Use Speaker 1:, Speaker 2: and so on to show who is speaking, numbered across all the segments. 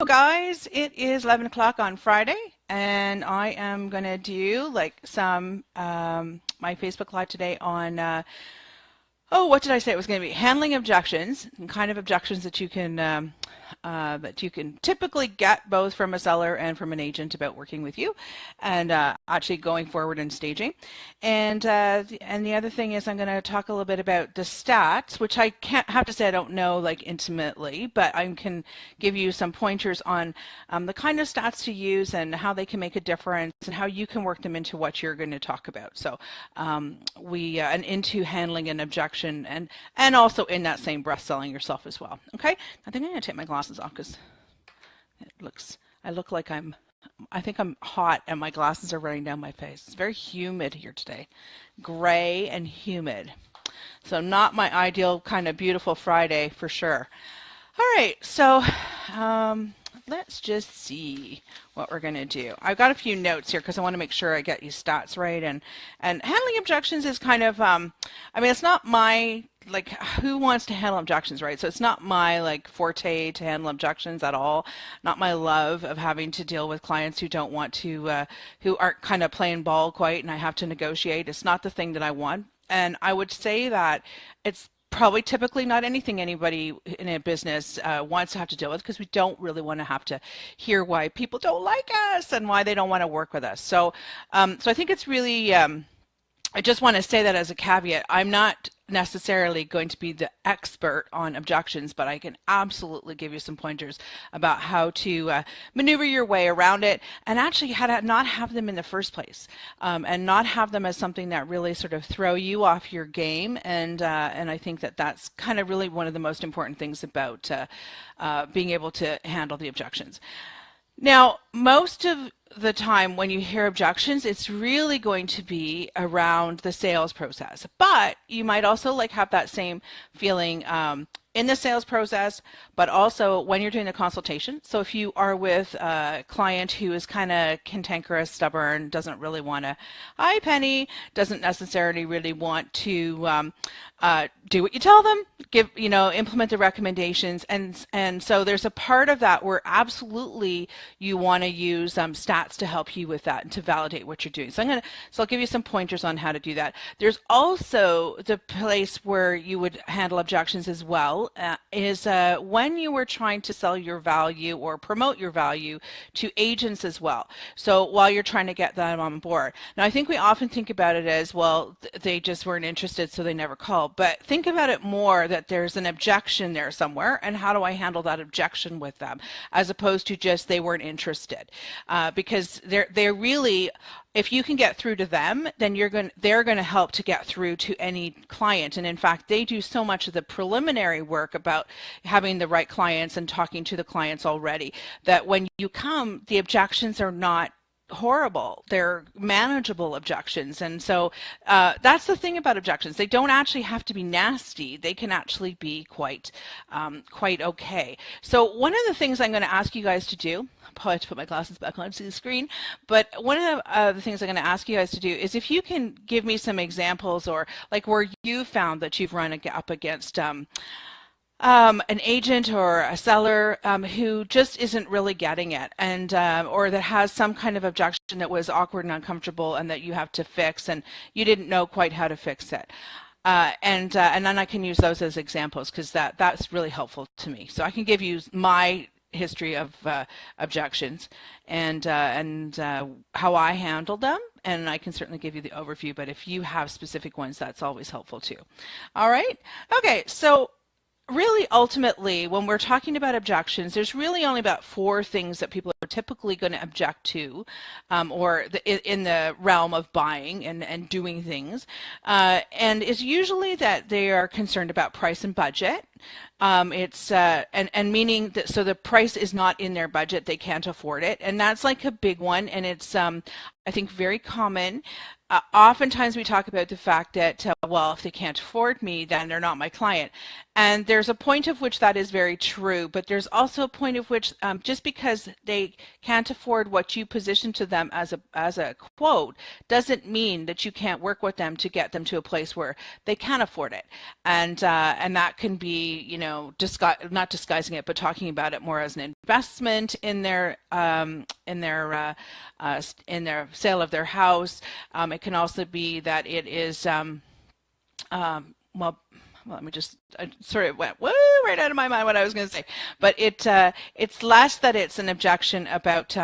Speaker 1: Guys, it is 11 o'clock on Friday, and I am going to do like some my Facebook Live today on what did I say it was going to be? Handling objections, and kind of objections that you can typically get both from a seller and from an agent about working with you, and actually going forward and staging. And the other thing is I'm going to talk a little bit about the stats, which I can't have to say I don't know like intimately, but I can give you some pointers on the kind of stats to use and how they can make a difference and how you can work them into what you're going to talk about. So and into handling an objection and also in that same breath selling yourself as well. Okay, I think I'm going to take my glasses off because I look like I think I'm hot and my glasses are running down my face. It's very humid here today, gray and humid. So not my ideal kind of beautiful Friday for sure. All right, so let's just see what we're going to do. I've got a few notes here because I want to make sure I get these stats right. And handling objections is kind of, I mean, it's not my, like, who wants to handle objections, right? So it's not my, like, forte to handle objections at all. Not my love of having to deal with clients who don't want to, who aren't kind of playing ball quite, and I have to negotiate. It's not the thing that I want. And I would say that it's probably typically not anything anybody in a business wants to have to deal with, because we don't really want to have to hear why people don't like us and why they don't want to work with us. So I think it's really, I just want to say that as a caveat. I'm not necessarily going to be the expert on objections, but I can absolutely give you some pointers about how to maneuver your way around it and actually how to not have them in the first place, and not have them as something that really sort of throw you off your game. And I think that that's kind of really one of the most important things about being able to handle the objections. Now, most of the time when you hear objections, it's really going to be around the sales process, but you might also like have that same feeling in the sales process, but also when you're doing the consultation. So if you are with a client who is kind of cantankerous, stubborn, doesn't really want to, hi Penny, doesn't necessarily really want to do what you tell them, implement the recommendations, and so there's a part of that where absolutely you want to use stats to help you with that and to validate what you're doing. So I'll give you some pointers on how to do that. There's also the place where you would handle objections as well, is when you were trying to sell your value or promote your value to agents as well. So while you're trying to get them on board. Now, I think we often think about it as, well, they just weren't interested, so they never called. But think about it more that there's an objection there somewhere, and how do I handle that objection with them, as opposed to just they weren't interested. Because they're really, if you can get through to them, then they're going to help to get through to any client. And in fact, they do so much of the preliminary work about having the right clients and talking to the clients already, that when you come, the objections are not horrible. They're manageable objections. And so that's the thing about objections. They don't actually have to be nasty. They can actually be quite okay. So one of the things I'm going to ask you guys to do, I'll probably have to put my glasses back onto the screen, but one of the things I'm going to ask you guys to do is if you can give me some examples, or like where you found that you've run up against an agent or a seller who just isn't really getting it, and or that has some kind of objection that was awkward and uncomfortable and that you have to fix, and you didn't know quite how to fix it. And then I can use those as examples, because that's really helpful to me. So I can give you my history of objections and how I handled them, and I can certainly give you the overview, but if you have specific ones, that's always helpful too. All right. Okay. So really, ultimately, when we're talking about objections, there's really only about 4 things that people are typically going to object to, or in the realm of buying and doing things. And it's usually that they are concerned about price and budget. It's and meaning that, so the price is not in their budget, they can't afford it, and that's like a big one, and it's I think very common. Oftentimes we talk about the fact that, well, if they can't afford me, then they're not my client. And there's a point of which that is very true, but there's also a point of which just because they can't afford what you position to them as a quote doesn't mean that you can't work with them to get them to a place where they can afford it. And that can be be, you know, not disguising it, but talking about it more as an investment in their sale of their house. It can also be that it is well, let me just, I sort of went woo right out of my mind what I was going to say, but it's less that it's an objection about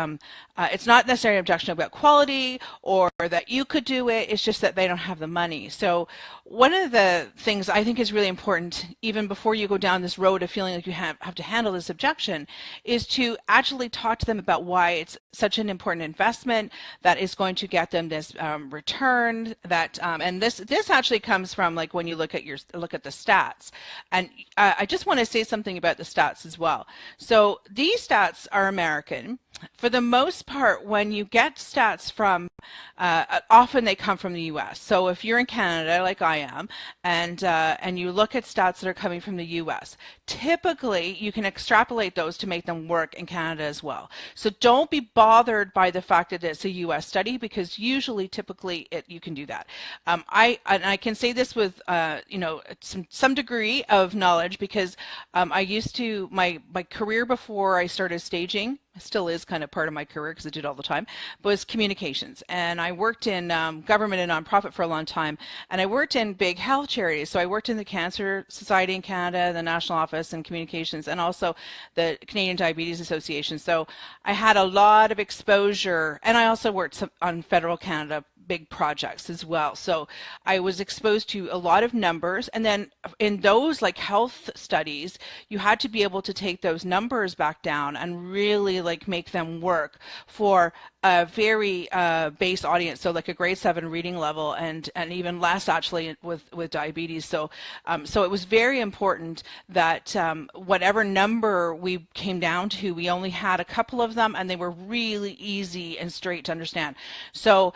Speaker 1: it's not necessarily an objection about quality or that you could do it. It's just that they don't have the money. So one of the things I think is really important, even before you go down this road of feeling like you have to handle this objection, is to actually talk to them about why it's such an important investment that is going to get them this return. That and this actually comes from, like, when you look at the stats. And I just want to say something about the stats as well. So these stats are American. For the most part, when you get stats from, often they come from the US. So if you're in Canada, like I am, and you look at stats that are coming from the US, typically you can extrapolate those to make them work in Canada as well. So don't be bothered by the fact that it's a US study, because usually, typically, you can do that. I can say this with you know, some degree of knowledge, because I used to, my career before I started staging, still is kind of part of my career because I did it all the time, was communications. And I worked in government and nonprofit for a long time, and I worked in big health charities. So I worked in the Cancer Society in Canada, the National Office in Communications, and also the Canadian Diabetes Association. So I had a lot of exposure, and I also worked on federal Canada big projects as well. So I was exposed to a lot of numbers, and then in those, like, health studies, you had to be able to take those numbers back down and really, like, make them work for a very base audience, so like a grade 7 reading level, and even less actually with diabetes. So so it was very important that whatever number we came down to, we only had a couple of them, and they were really easy and straight to understand. So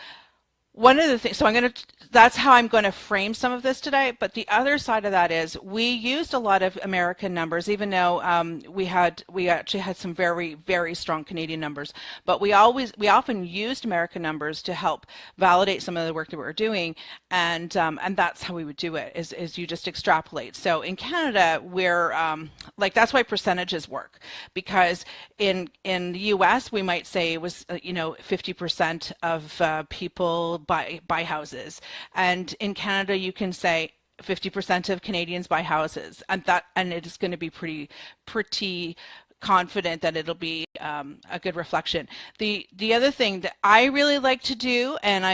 Speaker 1: one of the things, so that's how I'm going to frame some of this today. But the other side of that is we used a lot of American numbers, even though we actually had some very, very strong Canadian numbers. But we often used American numbers to help validate some of the work that we were doing, and that's how we would do it. Is you just extrapolate. So in Canada, we're like, that's why percentages work, because in the U.S. we might say it was 50% of people buy houses, and in Canada you can say 50% of Canadians buy houses, and it is going to be pretty confident that it'll be a good reflection. The other thing that I really like to do, and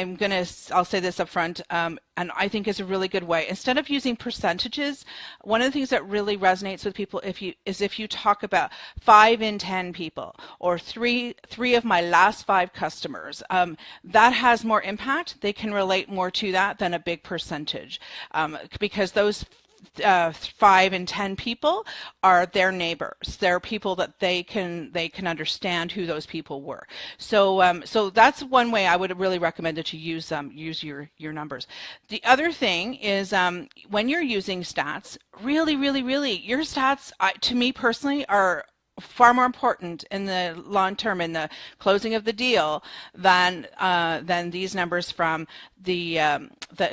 Speaker 1: I'll say this up front, and I think is a really good way, instead of using percentages, one of the things that really resonates with people if you talk about 5 in 10 people, or three of my last 5 customers, that has more impact. They can relate more to that than a big percentage, because those 5 and 10 people are their neighbors. They're people that they can understand who those people were. So so that's one way I would really recommend that you use your numbers. The other thing is, when you're using stats, really your stats, to me personally, are far more important in the long term, in the closing of the deal, than these numbers from the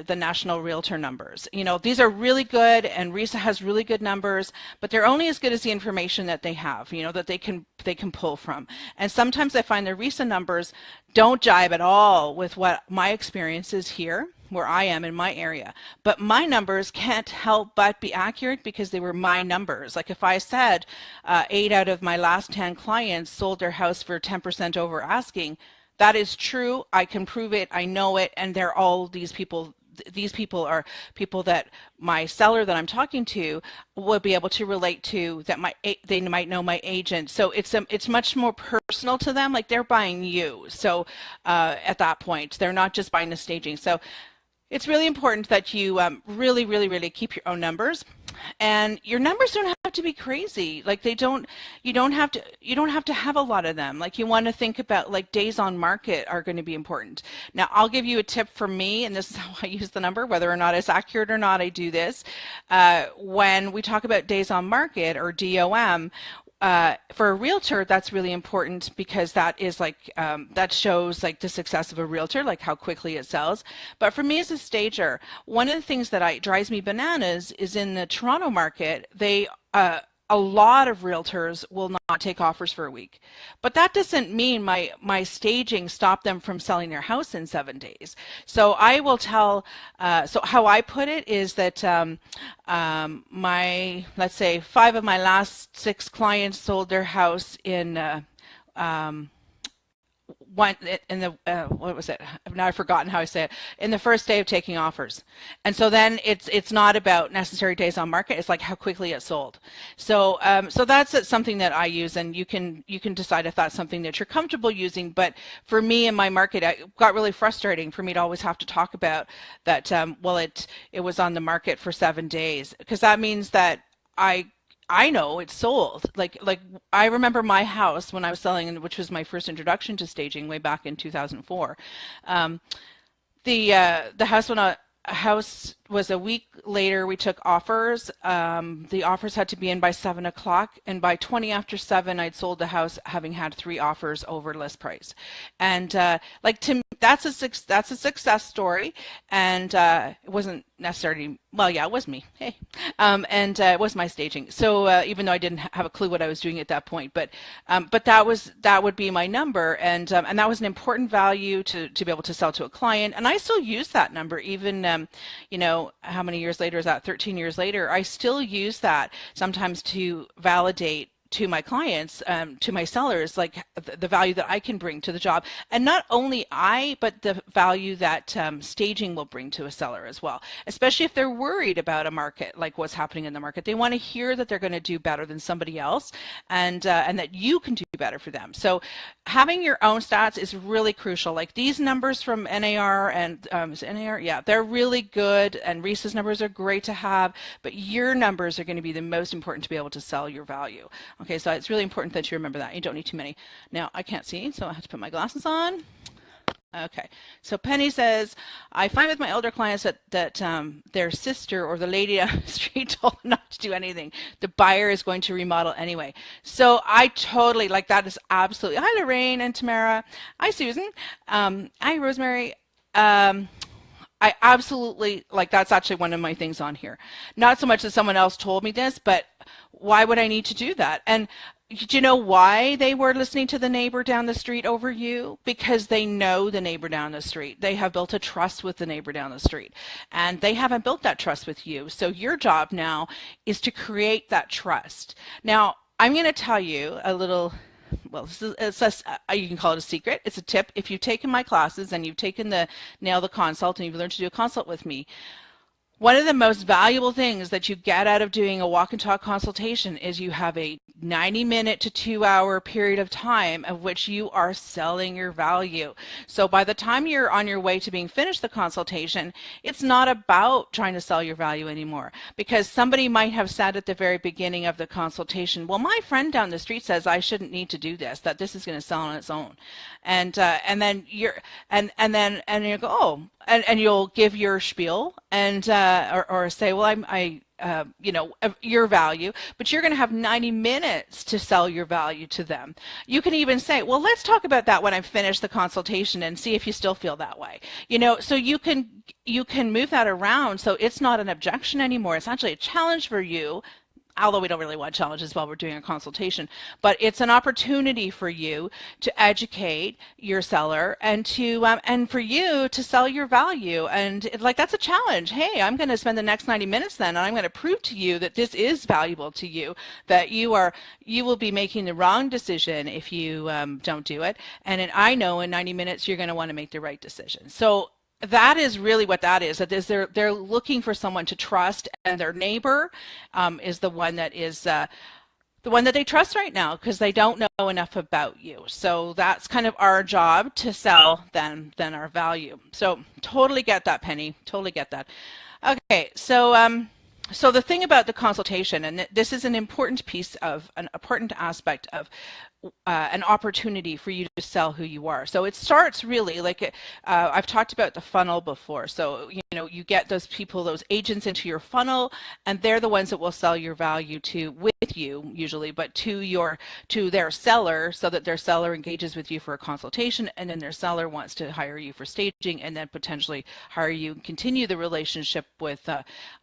Speaker 1: national realtor numbers. These are really good, and RISA has really good numbers, but they're only as good as the information that they have, that they can pull from. And sometimes I find the RISA numbers don't jibe at all with what my experience is here, where I am in my area. But my numbers can't help but be accurate because they were my numbers. Like if I said 8 out of my last 10 clients sold their house for 10% over asking, that is true. I can prove it. I know it. And they're all these people. These people are people that my seller that I'm talking to will be able to relate to, that they might know my agent. So it's much more personal to them. Like they're buying you. So at that point, they're not just buying the staging. So it's really important that you really keep your own numbers, and your numbers don't have to be crazy. Like you don't have to have a lot of them. Like you want to think about, like, days on market are going to be important. Now I'll give you a tip from me, and this is how I use the number, whether or not it's accurate or not. I do this when we talk about days on market, or DOM. for a realtor, that's really important because that is like that shows like the success of a realtor, like how quickly it sells. But for me as a stager, one of the things that drives me bananas is in the Toronto market, a lot of realtors will not take offers for a week. But that doesn't mean my staging stopped them from selling their house in 7 days. So I will tell, so how I put it is that let's say 5 of my last 6 clients sold their house in one in the what was it? Now I've forgotten how I say it. In the first day of taking offers, and so then it's not about necessary days on market. It's like how quickly it sold. So so that's something that I use, and you can decide if that's something that you're comfortable using. But for me in my market, it got really frustrating for me to always have to talk about that. Well, it was on the market for 7 days, because that means that I know it's sold. Like I remember my house when I was selling, which was my first introduction to staging way back in 2004. The house was a week later. We took offers. The offers had to be in by 7 o'clock, and by 20 after 7, I'd sold the house, having had 3 offers over list price. And like to me, that's a success story. And it wasn't necessarily, well, yeah, it was me. Hey, and it was my staging. So even though I didn't have a clue what I was doing at that point, but that would be my number, and that was an important value to be able to sell to a client. And I still use that number even you know, how many years later is that? 13 years later, I still use that sometimes to validate to my clients, to my sellers, like the value that I can bring to the job. And not only but the value that staging will bring to a seller as well, especially if they're worried about a market, like what's happening in the market. They want to hear that they're going to do better than somebody else, and that you can do better for them. So having your own stats is really crucial. Like these numbers from NAR and is it NAR? Yeah, they're really good, and Reese's numbers are great to have, but your numbers are going to be the most important to be able to sell your value. Okay, so it's really important that you remember that. You don't need too many. Now, I can't see, so I have to put my glasses on. Okay, so Penny says, I find with my older clients that their sister or the lady on the street told them not to do anything. The buyer is going to remodel anyway. So I totally, like, that is absolutely, hi Lorraine and Tamara, hi Susan, hi Rosemary. I absolutely, like, that's actually one of my things on here. Not so much that someone else told me this, but why would I need to do that? And do you know why they were listening to the neighbor down the street over you? Because they know the neighbor down the street. They have built a trust with the neighbor down the street, and they haven't built that trust with you. So your job now is to create that trust. Now, I'm going to tell you a little, well, you can call it a secret. It's a tip. If you've taken my classes and you've taken the Nail the Consult and you've learned to do a consult with me, one of the most valuable things that you get out of doing a walk and talk consultation is you have a 90-minute to 2-hour period of time of which you are selling your value. So by the time you're on your way to being finished the consultation, it's not about trying to sell your value anymore, because somebody might have said at the very beginning of the consultation, well, my friend down the street says I shouldn't need to do this, that this is going to sell on its own. And then you go, oh, and you'll give your spiel and or say, well, you know, your value, but you're going to have 90 minutes to sell your value to them. You can even say, well, let's talk about that when I finish the consultation and see if you still feel that way. You know, so you can move that around, so it's not an objection anymore. It's actually a challenge for you. Although we don't really want challenges while we're doing a consultation, but it's an opportunity for you to educate your seller and to and for you to sell your value. And like, that's a challenge. Hey, I'm going to spend the next 90 minutes then, and I'm going to prove to you that this is valuable to you, that you will be making the wrong decision if you don't do it. And I know in 90 minutes you're going to want to make the right decision. So that is really what that is. That is, they're looking for someone to trust, and their neighbor is the one that they trust right now, because they don't know enough about you. So that's kind of our job, to sell then our value. So totally get that, Penny. Totally get that. Okay, so so the thing about the consultation, and this is an important piece of an important aspect of an opportunity for you to sell who you are. So it starts really like I've talked about the funnel before. So, you know, you get those people, those agents into your funnel, and they're the ones that will sell your value to with with you usually, but to their seller, so that their seller engages with you for a consultation, and then their seller wants to hire you for staging, and then potentially hire you and continue the relationship with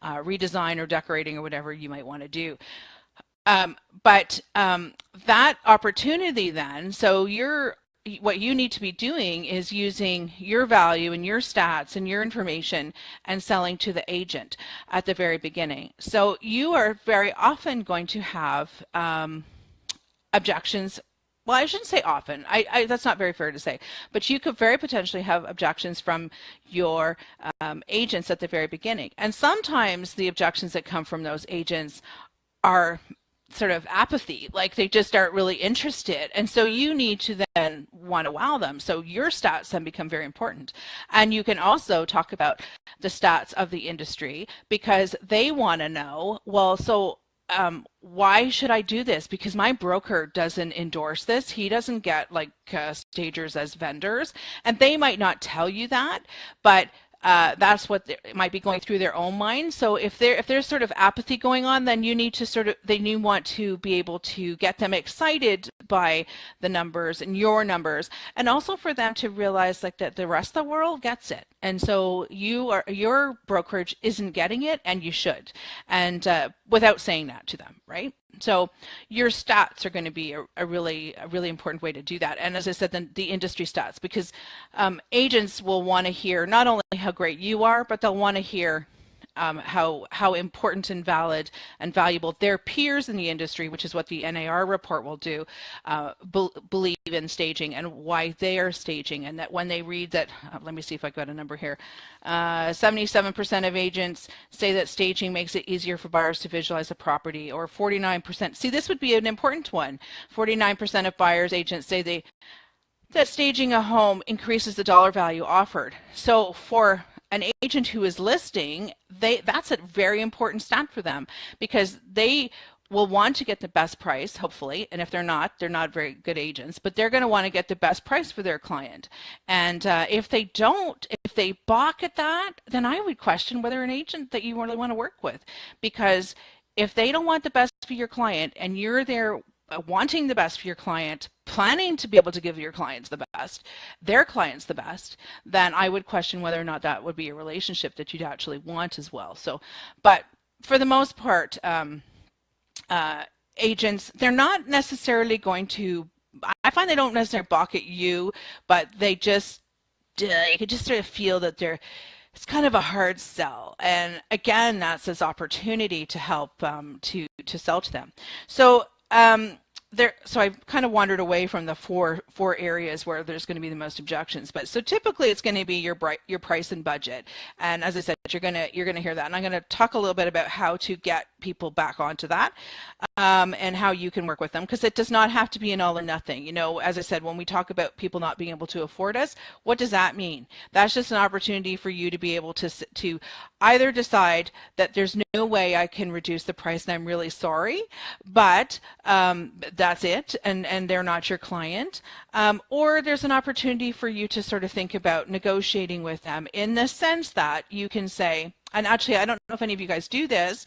Speaker 1: redesign or decorating or whatever you might want to do. But that opportunity then, so what you need to be doing is using your value and your stats and your information and selling to the agent at the very beginning. So you are very often going to have objections. Well, I shouldn't say often. That's not very fair to say. But you could very potentially have objections from your agents at the very beginning. And sometimes the objections that come from those agents are sort of apathy, like they just aren't really interested. And so you need to then want to wow them. So your stats then become very important. And you can also talk about the stats of the industry, because they want to know, well, so why should I do this? Because my broker doesn't endorse this. He doesn't get like stagers as vendors. And they might not tell you that, but that's what might be going through their own mind. So if there's sort of apathy going on, then you need to you want to be able to get them excited by the numbers and your numbers, and also for them to realize like that the rest of the world gets it. And so your brokerage isn't getting it, and you should, and without saying that to them, right? So your stats are going to be a really important way to do that. And as I said, the industry stats, because agents will want to hear not only how great you are, but they'll want to hear how important and valid and valuable their peers in the industry, which is what the NAR report will do, believe in staging and why they are staging. And that when they read that, let me see if I got a number here, 77% of agents say that staging makes it easier for buyers to visualize a property, or 49%. See, this would be an important one. 49% of buyers agents say that staging a home increases the dollar value offered. So for an agent who is listing, that's a very important stat for them, because they will want to get the best price, hopefully, and if they're not very good agents, but they're going to want to get the best price for their client. And if they balk at that, then I would question whether an agent that you really want to work with, because if they don't want the best for your client, and you're there wanting the best for your client, planning to be able to give your clients the best, their clients the best, then I would question whether or not that would be a relationship that you'd actually want as well. So, but for the most part, agents, they're not necessarily going to, I find they don't necessarily balk at you, but they just, you could just sort of feel that it's kind of a hard sell. And again, that's this opportunity to help to sell to them. So so I kind of wandered away from the four areas where there's going to be the most objections. But so typically it's going to be your price and budget. And as I said, you're going to hear that. And I'm going to talk a little bit about how to get people back onto that, and how you can work with them, because it does not have to be an all or nothing. You know, as I said, when we talk about people not being able to afford us, what does that mean? That's just an opportunity for you to be able to either decide that there's no way I can reduce the price and I'm really sorry, but that's it, and they're not your client, or there's an opportunity for you to sort of think about negotiating with them, in the sense that you can say, and actually I don't know if any of you guys do this,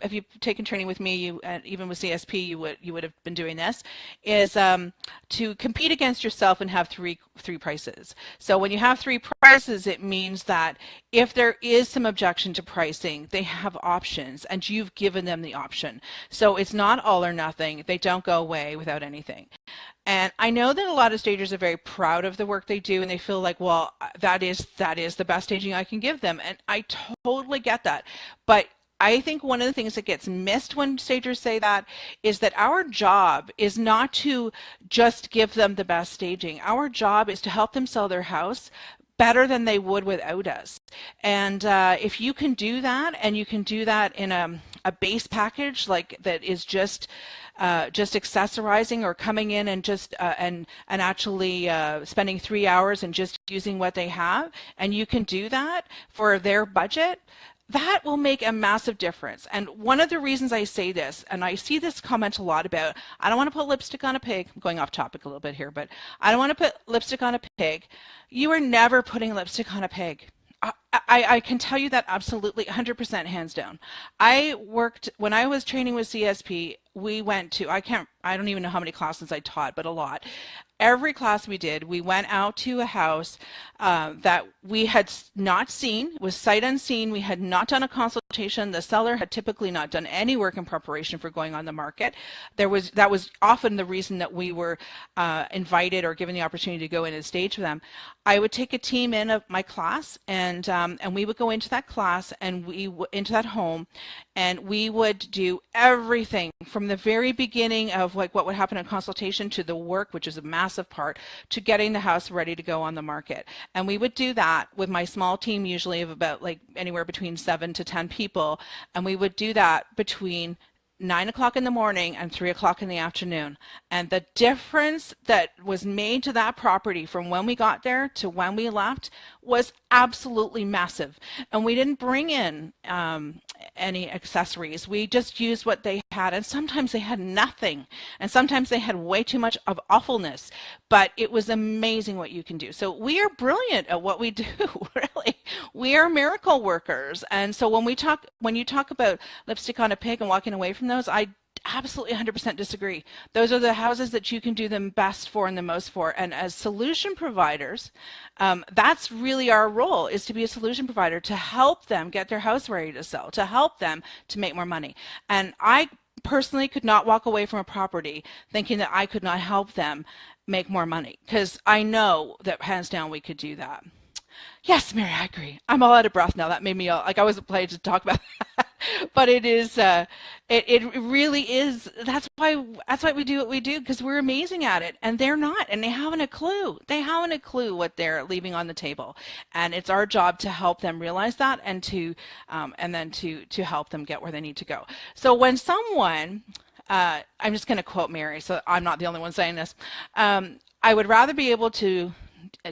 Speaker 1: if you've taken training with me, even with CSP, you would have been doing this, is to compete against yourself and have three prices. So when you have three prices, it means that if there is some objection to pricing, they have options, and you've given them the option. So it's not all or nothing. They don't go away without anything. And I know that a lot of stagers are very proud of the work they do, and they feel like, well, that is the best staging I can give them. And I totally get that. But I think one of the things that gets missed when stagers say that is that our job is not to just give them the best staging. Our job is to help them sell their house better than they would without us. And if you can do that, and you can do that in a base package like that is just accessorizing, or coming in and just and actually spending 3 hours and just using what they have, and you can do that for their budget, that will make a massive difference. And one of the reasons I say this, and I see this comment a lot about, I don't want to put lipstick on a pig. I'm going off topic a little bit here, but I don't want to put lipstick on a pig. You are never putting lipstick on a pig. I can tell you that absolutely 100% hands down. I worked when I was training with CSP. We went to, I don't even know how many classes I taught, but a lot. Every class we did, we went out to a house that we had not seen, was sight unseen. We had not done a consultation. The seller had typically not done any work in preparation for going on the market. That was often the reason that we were invited or given the opportunity to go in and stage with them. I would take a team in of my class, and we would go into that class and into that home, and we would do everything from the very beginning of like what would happen in consultation to the work, which is a massive part, to getting the house ready to go on the market. And we would do that with my small team, usually of about like anywhere between 7 to 10 people, and we would do that between 9 o'clock in the morning and 3 o'clock in the afternoon. And the difference that was made to that property from when we got there to when we left was absolutely massive. And we didn't bring in any accessories. We just used what they had, and sometimes they had nothing, and sometimes they had way too much of awfulness, but it was amazing what you can do. So we are brilliant at what we do. Really, we are miracle workers. And so when you talk about lipstick on a pig and walking away from those, I absolutely 100% disagree. Those are the houses that you can do them best for and the most for. And as solution providers, that's really our role, is to be a solution provider, to help them get their house ready to sell, to help them to make more money. And I personally could not walk away from a property thinking that I could not help them make more money, because I know that hands down we could do that. Yes, Mary, I agree. I'm all out of breath now. That made me like I wasn't planning to talk about that. But it is, it really is. That's why we do what we do, because we're amazing at it, and they're not, and they haven't a clue. They haven't a clue what they're leaving on the table, and it's our job to help them realize that, and then to help them get where they need to go. So when someone, I'm just going to quote Mary, so I'm not the only one saying this. I would rather be able to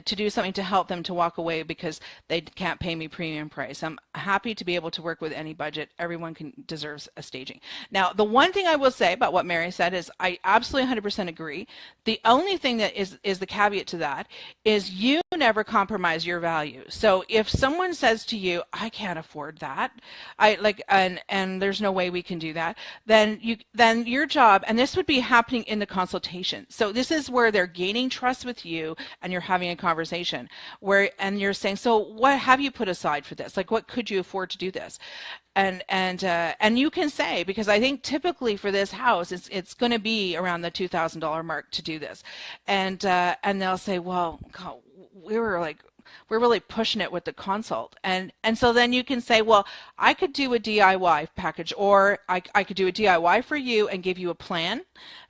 Speaker 1: do something to help them to walk away because they can't pay me premium price. I'm happy to be able to work with any budget. Everyone deserves a staging. Now, the one thing I will say about what Mary said is I absolutely 100% agree. The only thing that is the caveat to that is you never compromise your value. So if someone says to you, I can't afford that, and there's no way we can do that, then your job, and this would be happening in the consultation. So this is where they're gaining trust with you, and you're having a conversation and you're saying, so what have you put aside for this? Like, what could you afford to do this? And you can say, because I think typically for this house, it's going to be around the $2,000 mark to do this, and they'll say, well, God, we're really pushing it with the consult, and so then you can say, well, I could do a DIY package, or I could do a DIY for you and give you a plan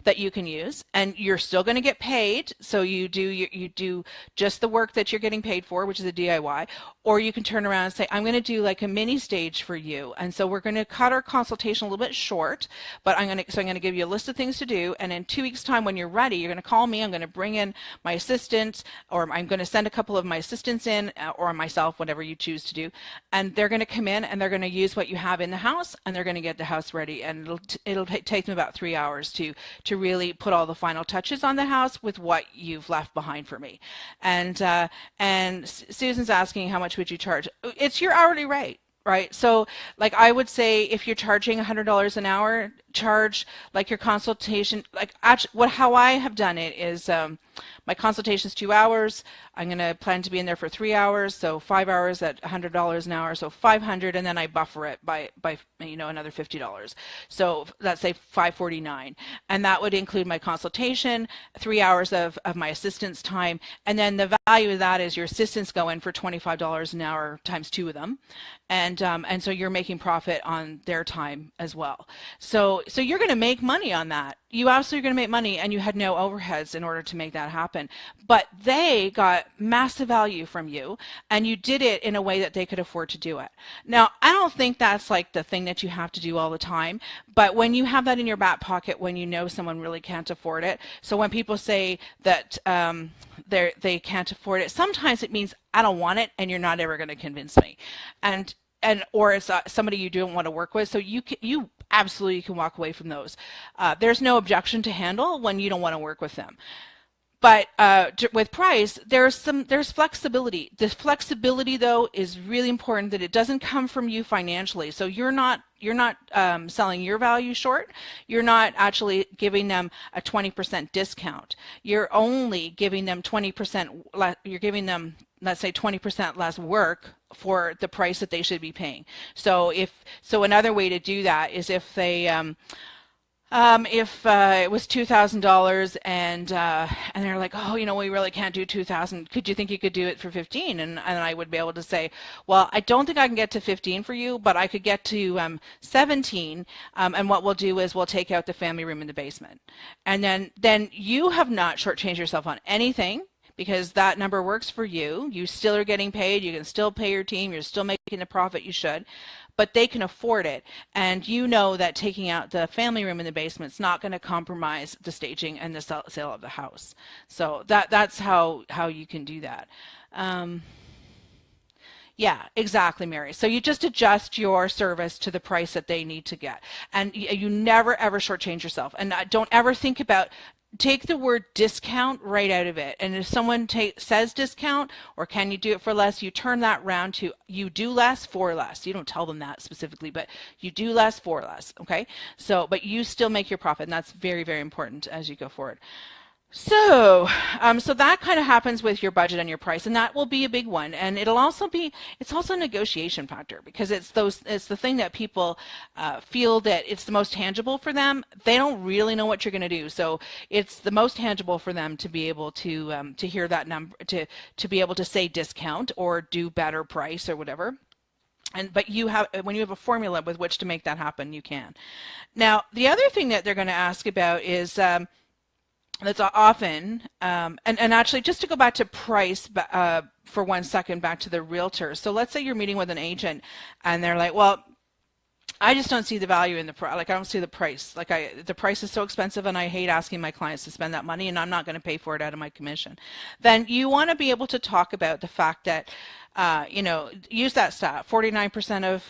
Speaker 1: that you can use, and you're still going to get paid. So you do just the work that you're getting paid for, which is a DIY, or you can turn around and say, I'm going to do like a mini stage for you, and so we're going to cut our consultation a little bit short, but I'm going to give you a list of things to do, and in 2 weeks time when you're ready, you're going to call me. I'm going to bring in my assistant, or I'm going to send a couple of my assistants in, or myself, whatever you choose to do, and they're going to come in and they're going to use what you have in the house, and they're going to get the house ready, and it'll take them about 3 hours to really put all the final touches on the house with what you've left behind for me. And Susan's asking, how much would you charge? It's your hourly rate, right? So like I would say, if you're charging $100 an hour, charge like your consultation, like actually how I have done it is my consultation is 2 hours. I'm going to plan to be in there for 3 hours, so 5 hours at $100 an hour, so $500, and then I buffer it by another $50. So let's say $549, and that would include my consultation, 3 hours of my assistant's time, and then the value of that is your assistants go in for $25 an hour times 2 of them, and so you're making profit on their time as well. So you're going to make money on that. You absolutely are going to make money, and you had no overheads in order to make that happen. But they got massive value from you, and you did it in a way that they could afford to do it. Now, I don't think that's like the thing that you have to do all the time, but when you have that in your back pocket, when you know someone really can't afford it, so when people say that they can't afford it, sometimes it means I don't want it, and you're not ever going to convince me. Or it's somebody you don't want to work with, so you absolutely can walk away from those. There's no objection to handle when you don't want to work with them. But with price, there's flexibility. The flexibility though is really important, that it doesn't come from you financially. So you're not selling your value short. You're not actually giving them a 20% discount. You're only giving them 20% less. You're giving them, let's say, 20% less work for the price that they should be paying. So another way to do that is if they if it was $2,000 and they're like, oh, we really can't do 2,000. Could you think you could do it for 15? And I would be able to say, well, I don't think I can get to 15 for you, but I could get to 17. And what we'll do is we'll take out the family room in the basement, and then you have not shortchanged yourself on anything, because that number works for you. You still are getting paid. You can still pay your team. You're still making the profit you should, but they can afford it. And you know that taking out the family room in the basement is not going to compromise the staging and the sale of the house. So that's how you can do that. Yeah, exactly, Mary. So you just adjust your service to the price that they need to get. And you never, ever shortchange yourself. And don't ever think about, take the word discount right out of it. And if someone says discount or can you do it for less, you turn that round to you do less for less. You don't tell them that specifically, but you do less for less. Okay. So, but you still make your profit, and that's very, very important as you go forward. So, so that kind of happens with your budget and your price, and that will be a big one. And it's also a negotiation factor, because it's the thing that people feel that it's the most tangible for them. They don't really know what you're going to do. So it's the most tangible for them to be able to hear that number, to be able to say discount or do better price or whatever. But when you have a formula with which to make that happen, you can. Now, the other thing that they're going to ask about is, that's often, and actually, just to go back to price for 1 second, back to the realtor. So let's say you're meeting with an agent and they're like, well, I just don't see the value in the price. Like, I don't see the price. Like, the price is so expensive, and I hate asking my clients to spend that money, and I'm not going to pay for it out of my commission. Then you want to be able to talk about the fact that, use that stat. 49% of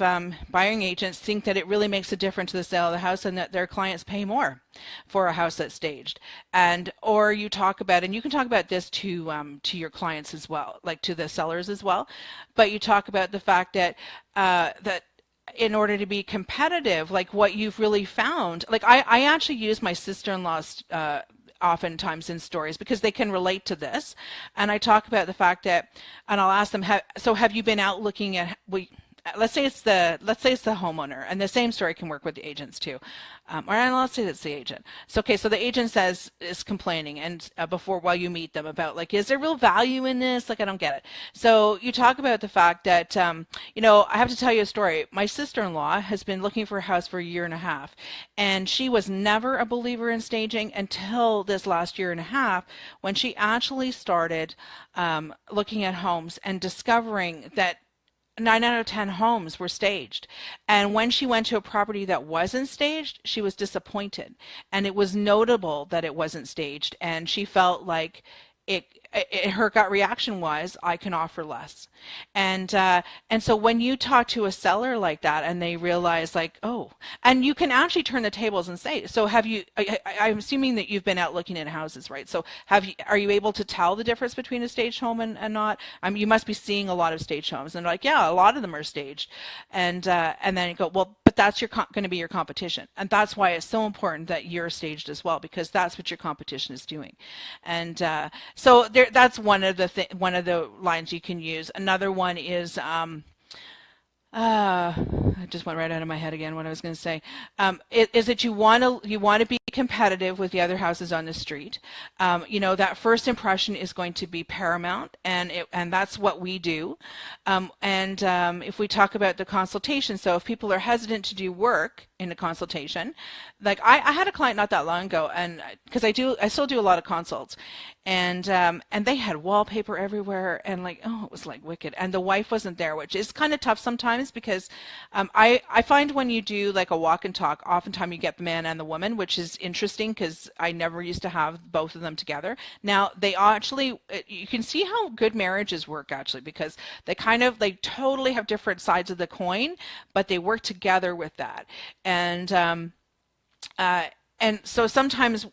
Speaker 1: buying agents think that it really makes a difference to the sale of the house, and that their clients pay more for a house that's staged. Or you talk about, and you can talk about this to your clients as well, like to the sellers as well. But you talk about the fact that that in order to be competitive, like what you've really found, like I actually use my sister-in-law's oftentimes in stories, because they can relate to this. And I talk about the fact that, and I'll ask them, so have you been out looking at, let's say it's the homeowner, and the same story can work with the agents too. Or let's say it's the agent. So, okay, so the agent is complaining, and while you meet them, about like, is there real value in this? Like, I don't get it. So you talk about the fact that, I have to tell you a story. My sister-in-law has been looking for a house for 1.5 years, and she was never a believer in staging until this last 1.5 years, when she actually started looking at homes and discovering that 9 out of 10 homes were staged. And when she went to a property that wasn't staged, she was disappointed. And it was notable that it wasn't staged. And she felt like her gut reaction was, I can offer less. And so when you talk to a seller like that, and they realize, like, oh, and you can actually turn the tables and say, so I'm assuming that you've been out looking at houses, right? So are you able to tell the difference between a staged home and not? I mean, you must be seeing a lot of staged homes, and like, yeah, a lot of them are staged. And then you go, well, but that's going to be your competition. And that's why it's so important that you're staged as well, because that's what your competition is doing. And so that's one of the lines you can use. Another one is, I just went right out of my head again what I was going to say, is that you want to be competitive with the other houses on the street. That first impression is going to be paramount, and that's what we do. If we talk about the consultation, so if people are hesitant to do work in a consultation, like I had a client not that long ago, and because I still do a lot of consults, and they had wallpaper everywhere, and like, oh, it was like wicked, and the wife wasn't there, which is kind of tough sometimes, because I find when you do like a walk and talk, oftentimes you get the man and the woman, which is interesting, because I never used to have both of them together. Now they actually, you can see how good marriages work actually, because they totally have different sides of the coin, but they work together with that. And so sometimes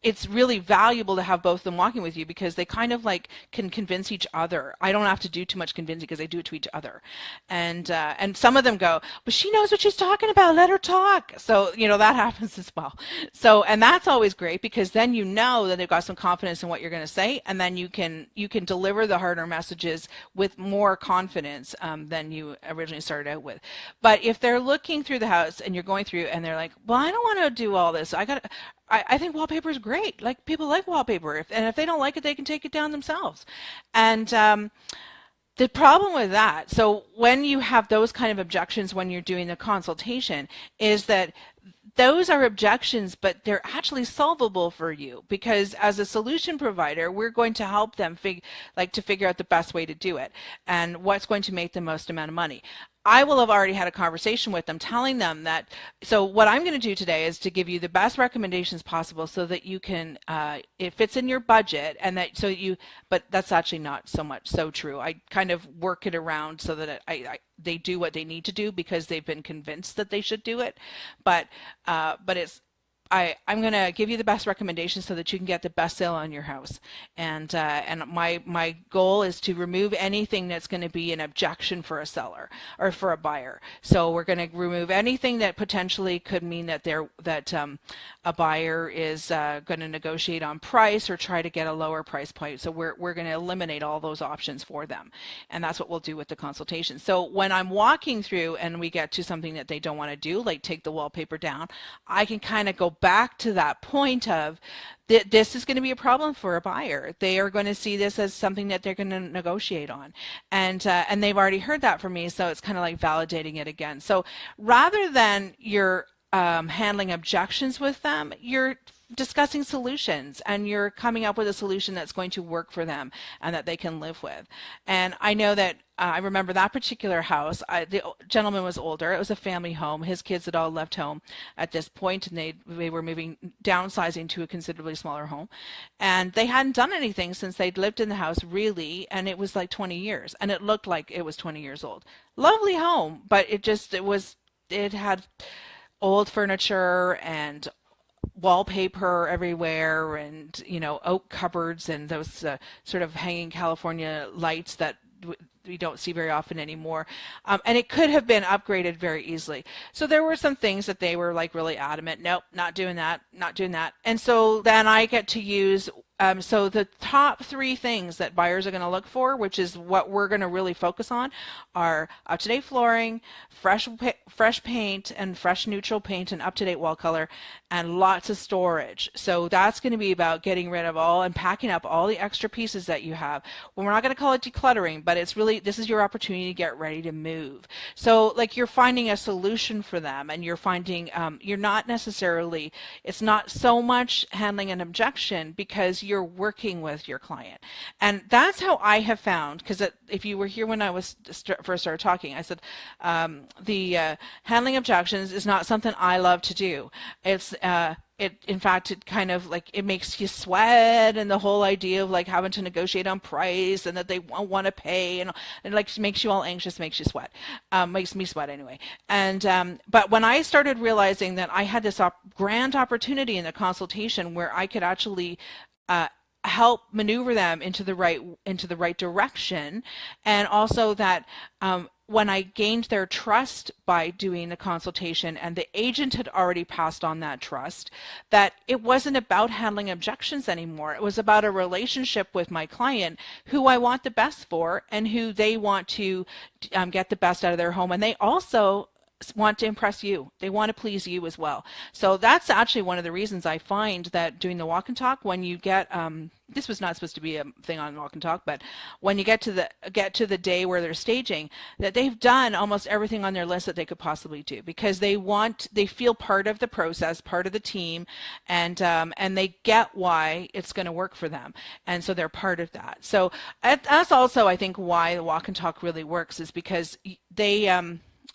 Speaker 1: it's really valuable to have both of them walking with you because they kind of like can convince each other. I don't have to do too much convincing because they do it to each other. And some of them go, but she knows what she's talking about. Let her talk. So, that happens as well. So, and that's always great because then you know that they've got some confidence in what you're going to say. And then you can deliver the harder messages with more confidence than you originally started out with. But if they're looking through the house and you're going through and they're like, well, I don't want to do all this. I think wallpaper is great. Like, people like wallpaper, and if they don't like it, they can take it down themselves. And the problem with that, so when you have those kind of objections when you're doing the consultation, is that those are objections, but they're actually solvable for you because as a solution provider, we're going to help them figure out the best way to do it and what's going to make the most amount of money. I will have already had a conversation with them telling them that, so what I'm going to do today is to give you the best recommendations possible so that you can, it fits in your budget and but that's actually not so true. I kind of work it around so that they do what they need to do because they've been convinced that they should do it. But I'm going to give you the best recommendations so that you can get the best sale on your house. And my goal is to remove anything that's going to be an objection for a seller or for a buyer. So we're going to remove anything that potentially could mean that a buyer is going to negotiate on price or try to get a lower price point. So we're going to eliminate all those options for them. And that's what we'll do with the consultation. So when I'm walking through and we get to something that they don't want to do, like take the wallpaper down, I can kind of go back to that point of this is going to be a problem for a buyer. They are going to see this as something that they're going to negotiate on, and they've already heard that from me, so it's kind of like validating it again. So rather than you're handling objections with them, you're discussing solutions and you're coming up with a solution that's going to work for them and that they can live with. And I know that I remember that particular house. The gentleman was older. It was a family home. His kids had all left home at this point, and they were downsizing to a considerably smaller home. And they hadn't done anything since they'd lived in the house, really, and it was like 20 years. And it looked like it was 20 years old. Lovely home, but it had old furniture and wallpaper everywhere and oak cupboards and those sort of hanging California lights that we don't see very often anymore, and it could have been upgraded very easily. So there were some things that they were like really adamant, nope, not doing that. And so then I get to use so the top 3 things that buyers are going to look for, which is what we're going to really focus on, are up-to-date flooring, fresh paint and fresh neutral paint and up-to-date wall color, and lots of storage. So that's going to be about getting rid of all and packing up all the extra pieces that you have. Well, we're not going to call it decluttering, but it's really, this is your opportunity to get ready to move. So like you're finding a solution for them, and you're finding, you're not necessarily, it's not so much handling an objection because you're working with your client. And that's how I have found, because if you were here when I was first started talking, I said the handling objections is not something I love to do. It's in fact, it kind of like, it makes you sweat, and the whole idea of like having to negotiate on price and that they won't want to pay, and it like makes you all anxious, makes you sweat, makes me sweat anyway. And but when I started realizing that I had this grand opportunity in the consultation where I could actually help maneuver them into the right direction, and also that when I gained their trust by doing the consultation, and the agent had already passed on that trust, that it wasn't about handling objections anymore. It was about a relationship with my client who I want the best for, and who they want to get the best out of their home. And they also want to impress you. They want to please you as well. So that's actually one of the reasons I find that doing the walk and talk, when you get this was not supposed to be a thing on walk and talk, but when you get to the day where they're staging, that they've done almost everything on their list that they could possibly do, because they feel part of the process, part of the team, and they get why it's going to work for them, and so they're part of that. So that's also, I think, why the walk and talk really works, is because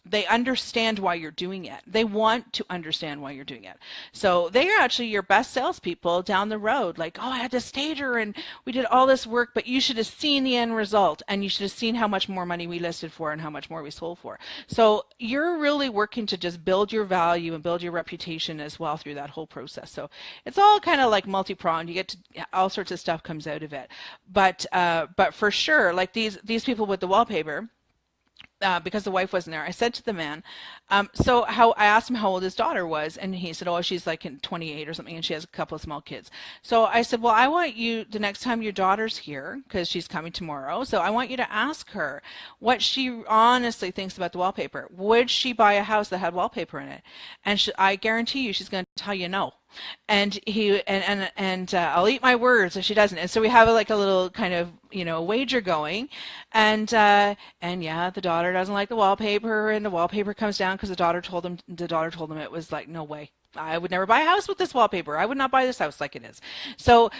Speaker 1: they understand why you're doing it. They want to understand why you're doing it. So they are actually your best salespeople down the road. Like, oh, I had this stager and we did all this work, but you should have seen the end result, and you should have seen how much more money we listed for and how much more we sold for. So you're really working to just build your value and build your reputation as well through that whole process. So it's all kind of like multi-pronged. You get to, all sorts of stuff comes out of it. But for sure, like these people with the wallpaper, because the wife wasn't there, I said to the man, so I asked him how old his daughter was, and he said, oh, she's like in 28 or something, and she has a couple of small kids. So I said, well, I want you, the next time your daughter's here, because she's coming tomorrow, so I want you to ask her what she honestly thinks about the wallpaper. Would she buy a house that had wallpaper in it? And I guarantee you she's going to tell you no. And I'll eat my words if she doesn't. And so we have like a little kind of, wager going, and yeah, the daughter doesn't like the wallpaper, and the wallpaper comes down because the daughter told them it was like, no way, I would never buy a house with this wallpaper. I would not buy this house like it is. So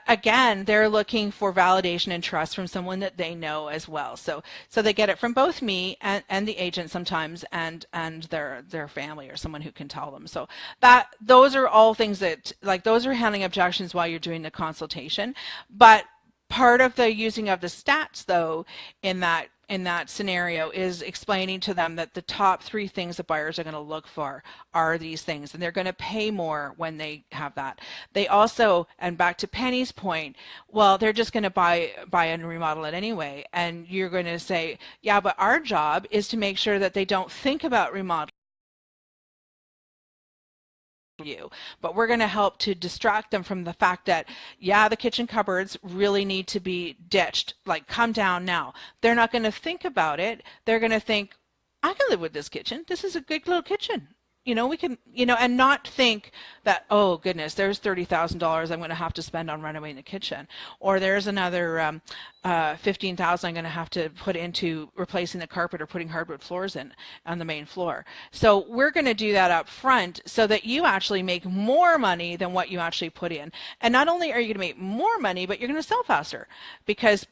Speaker 1: again, they're looking for validation and trust from someone that they know as well. So they get it from both me and the agent sometimes, and their family or someone who can tell them. So those are all things that, like, those are handling objections while you're doing the consultation. But part of the using of the stats, though, in that scenario is explaining to them that the top 3 things that buyers are going to look for are these things, and they're going to pay more when they have that. They also, and back to Penny's point, well, they're just going to buy and remodel it anyway. And you're going to say, yeah, but our job is to make sure that they don't think about remodeling you, but we're going to help to distract them from the fact that, yeah, the kitchen cupboards really need to be ditched, like, come down now. They're not going to think about it. They're going to think, I can live with this kitchen. This is a good little kitchen. We can, and not think that, oh goodness, there's $30,000 I'm going to have to spend on renovating the kitchen, or there's another $15,000 I'm going to have to put into replacing the carpet or putting hardwood floors in on the main floor. So we're going to do that up front so that you actually make more money than what you actually put in. And not only are you going to make more money, but you're going to sell faster because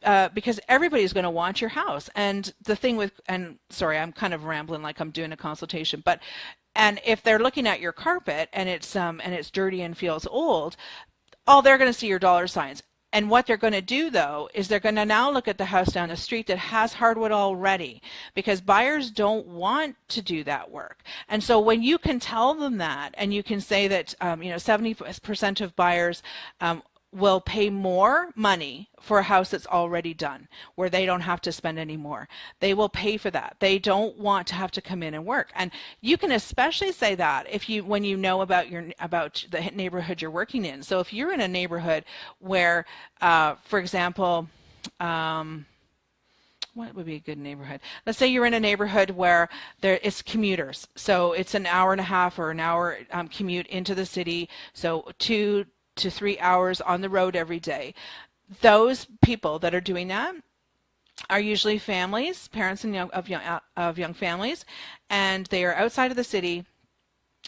Speaker 1: everybody's going to want your house. And the thing with, and sorry, I'm kind of rambling like I'm doing a consultation, but and if they're looking at your carpet and it's dirty and feels old, they're going to see your dollar signs. And what they're going to do, though, is they're going to now look at the house down the street that has hardwood already, because buyers don't want to do that work. And so when you can tell them that, and you can say that 70% of buyers will pay more money for a house that's already done, where they don't have to spend any more. They will pay for that. They don't want to have to come in and work. And you can especially say that when you know about the neighborhood you're working in. So if you're in a neighborhood where, for example, what would be a good neighborhood? Let's say you're in a neighborhood where it's commuters. So it's an hour and a half or an hour commute into the city. So 2 to 3 hours on the road every day. Those people that are doing that are usually families, parents of young families, and they are outside of the city.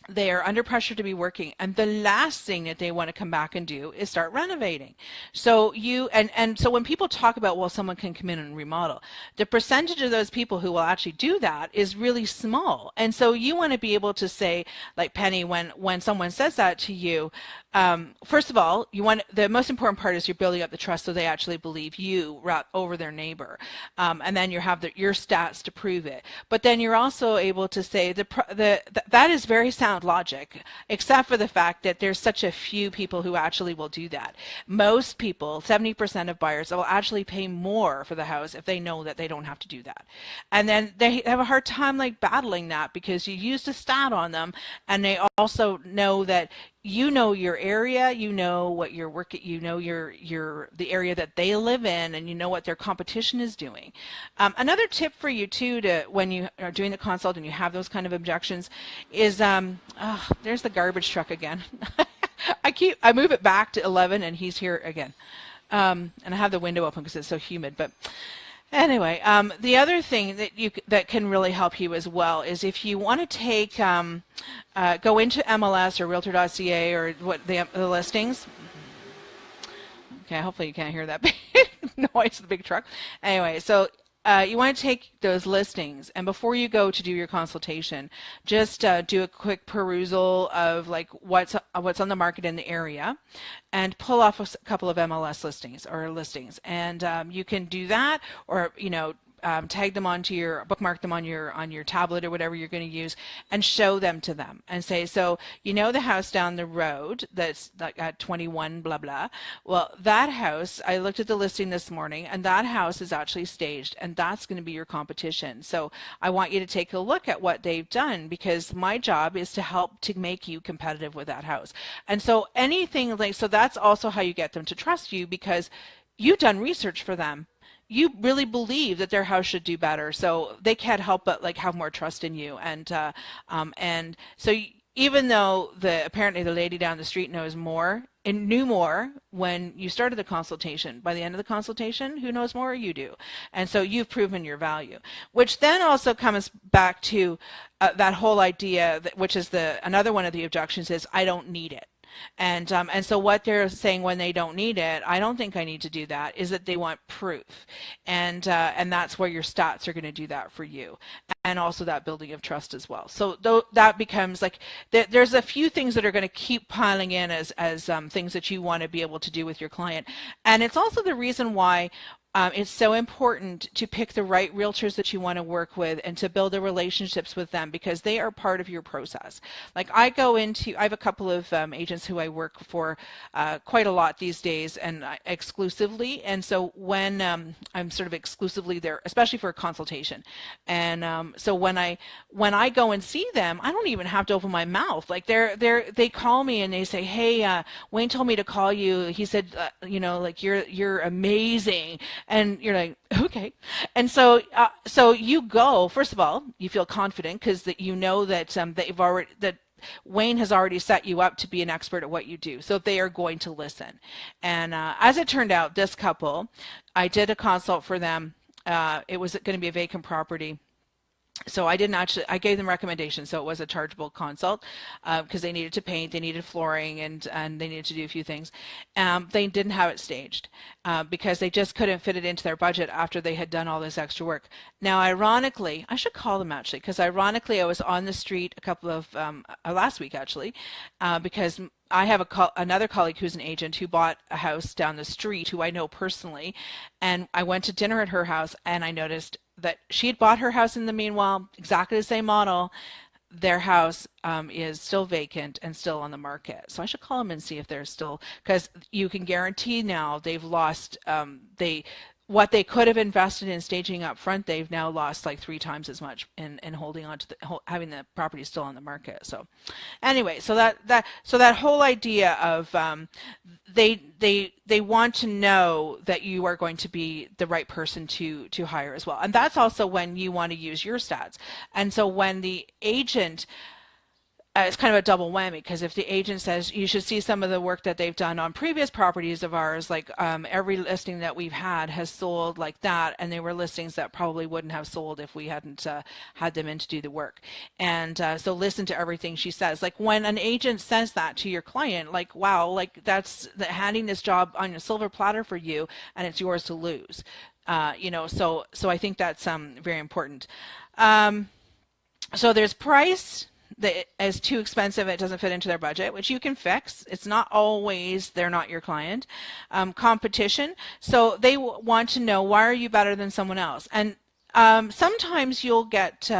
Speaker 1: They are under pressure to be working, and the last thing that they want to come back and do is start renovating. So so when people talk about, well, someone can come in and remodel, the percentage of those people who will actually do that is really small. And so you want to be able to say, like Penny, when someone says that to you, first of all, the most important part is you're building up the trust so they actually believe you over their neighbor, and then you have your stats to prove it. But then you're also able to say that is very sound logic, except for the fact that there's such a few people who actually will do that. Most people, 70% of buyers, will actually pay more for the house if they know that they don't have to do that. And then they have a hard time like battling that, because you used a stat on them, and they also know that you know your area, you know what your work, you know the area that they live in, and you know what their competition is doing. Another tip for you too, when you are doing the consult and you have those kind of objections, is there's the garbage truck again. I move it back to 11, and he's here again, and I have the window open because it's so humid. But anyway, the other thing that can really help you as well is if you want to take go into MLS or Realtor.ca or the listings. Okay, hopefully you can't hear that big noise of the big truck. Anyway, so you want to take those listings, and before you go to do your consultation, just do a quick perusal of like what's on the market in the area, and pull off a couple of MLS listings, and you can do that, or tag them onto bookmark them on your tablet or whatever you're going to use, and show them to them and say, so the house down the road that's like at 21 blah blah, well, that house, I looked at the listing this morning, and that house is actually staged, and that's going to be your competition. So I want you to take a look at what they've done, because my job is to help to make you competitive with that house. And so anything like, so that's also how you get them to trust you, because you've done research for them. You really believe that their house should do better, so they can't help but like have more trust in you. And so even though apparently the lady down the street knows more and knew more when you started the consultation, by the end of the consultation, who knows more? You do. And so you've proven your value, which then also comes back to that whole idea, which is another one of the objections, is I don't need it. And so what they're saying when they don't need it, I don't think I need to do that, is that they want proof. And that's where your stats are going to do that for you. And also that building of trust as well. So that becomes like, there's a few things that are going to keep piling in as things that you want to be able to do with your client. And it's also the reason why it's so important to pick the right realtors that you want to work with, and to build the relationships with them, because they are part of your process. Like I have a couple of agents who I work for quite a lot these days, and exclusively. And so when I'm sort of exclusively there, especially for a consultation, and so when I go and see them, I don't even have to open my mouth. Like they call me and they say, hey, Wayne told me to call you. He said, like you're amazing. And you're like, okay. And so you go, first of all, you feel confident because that that Wayne has already set you up to be an expert at what you do. So they are going to listen. And as it turned out, this couple, I did a consult for them. It was going to be a vacant property. So I gave them recommendations. So it was a chargeable consult because they needed to paint, they needed flooring, and they needed to do a few things. They didn't have it staged because they just couldn't fit it into their budget after they had done all this extra work. Now, ironically, I should call them actually, because ironically I was on the street a couple of, last week actually, because I have another colleague who's an agent who bought a house down the street who I know personally, and I went to dinner at her house, and I noticed that she had bought her house in the meanwhile, exactly the same model. Their house is still vacant and still on the market. So I should call them and see if they're still, because you can guarantee now they've lost, what they could have invested in staging up front, they've now lost like 3 times as much in holding on to having the property still on the market. So anyway, so that whole idea of they want to know that you are going to be the right person to hire as well. And that's also when you want to use your stats. And so when the agent, it's kind of a double whammy, because if the agent says you should see some of the work that they've done on previous properties of ours, like every listing that we've had has sold like that, and they were listings that probably wouldn't have sold if we hadn't had them in to do the work. And so listen to everything she says. Like when an agent says that to your client, like, wow, like that's handing this job on a silver platter for you, and it's yours to lose. So I think that's very important. So there's price that is too expensive, it doesn't fit into their budget, which you can fix. It's not always they're not your client. Competition, so they want to know, why are you better than someone else? And sometimes you'll get,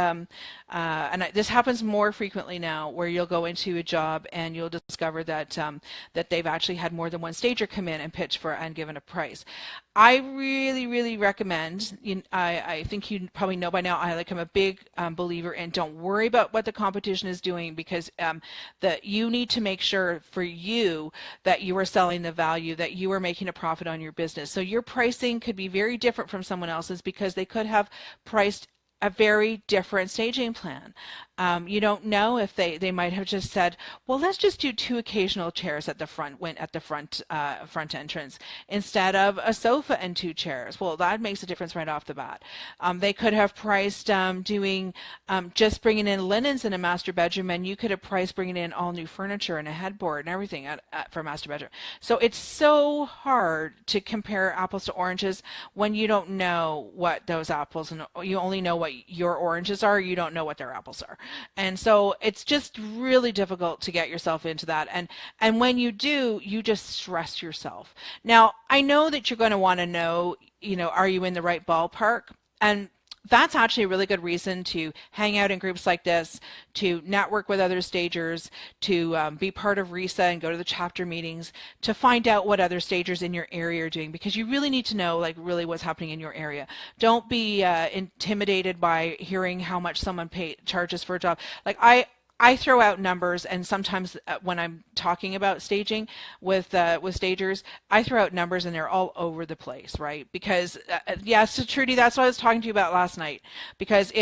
Speaker 1: this happens more frequently now, where you'll go into a job and you'll discover that that they've actually had more than one stager come in and pitch for and given a price. I really, really recommend, I think you probably know by now, I'm a big believer in don't worry about what the competition is doing, because that you need to make sure for you that you are selling the value, that you are making a profit on your business. So your pricing could be very different from someone else's, because they could have priced a very different staging plan. You don't know if they might have just said, well, let's just do 2 occasional chairs at the front entrance instead of a sofa and 2 chairs. Well, that makes a difference right off the bat. They could have priced doing just bringing in linens in a master bedroom, and you could have priced bringing in all new furniture and a headboard and everything for a master bedroom. So it's so hard to compare apples to oranges when you don't know what those apples, and you only know what your oranges are, you don't know what their apples are. And so it's just really difficult to get yourself into that. And when you do, you just stress yourself. Now, I know that you're going to want to know, are you in the right ballpark? And that's actually a really good reason to hang out in groups like this, to network with other stagers, to be part of RISA and go to the chapter meetings, to find out what other stagers in your area are doing, because you really need to know really what's happening in your area. Don't be intimidated by hearing how much someone charges for a job. I throw out numbers, and sometimes when I'm talking about staging with stagers, I throw out numbers and they're all over the place, right? Because yes, Trudy, that's what I was talking to you about last night. Because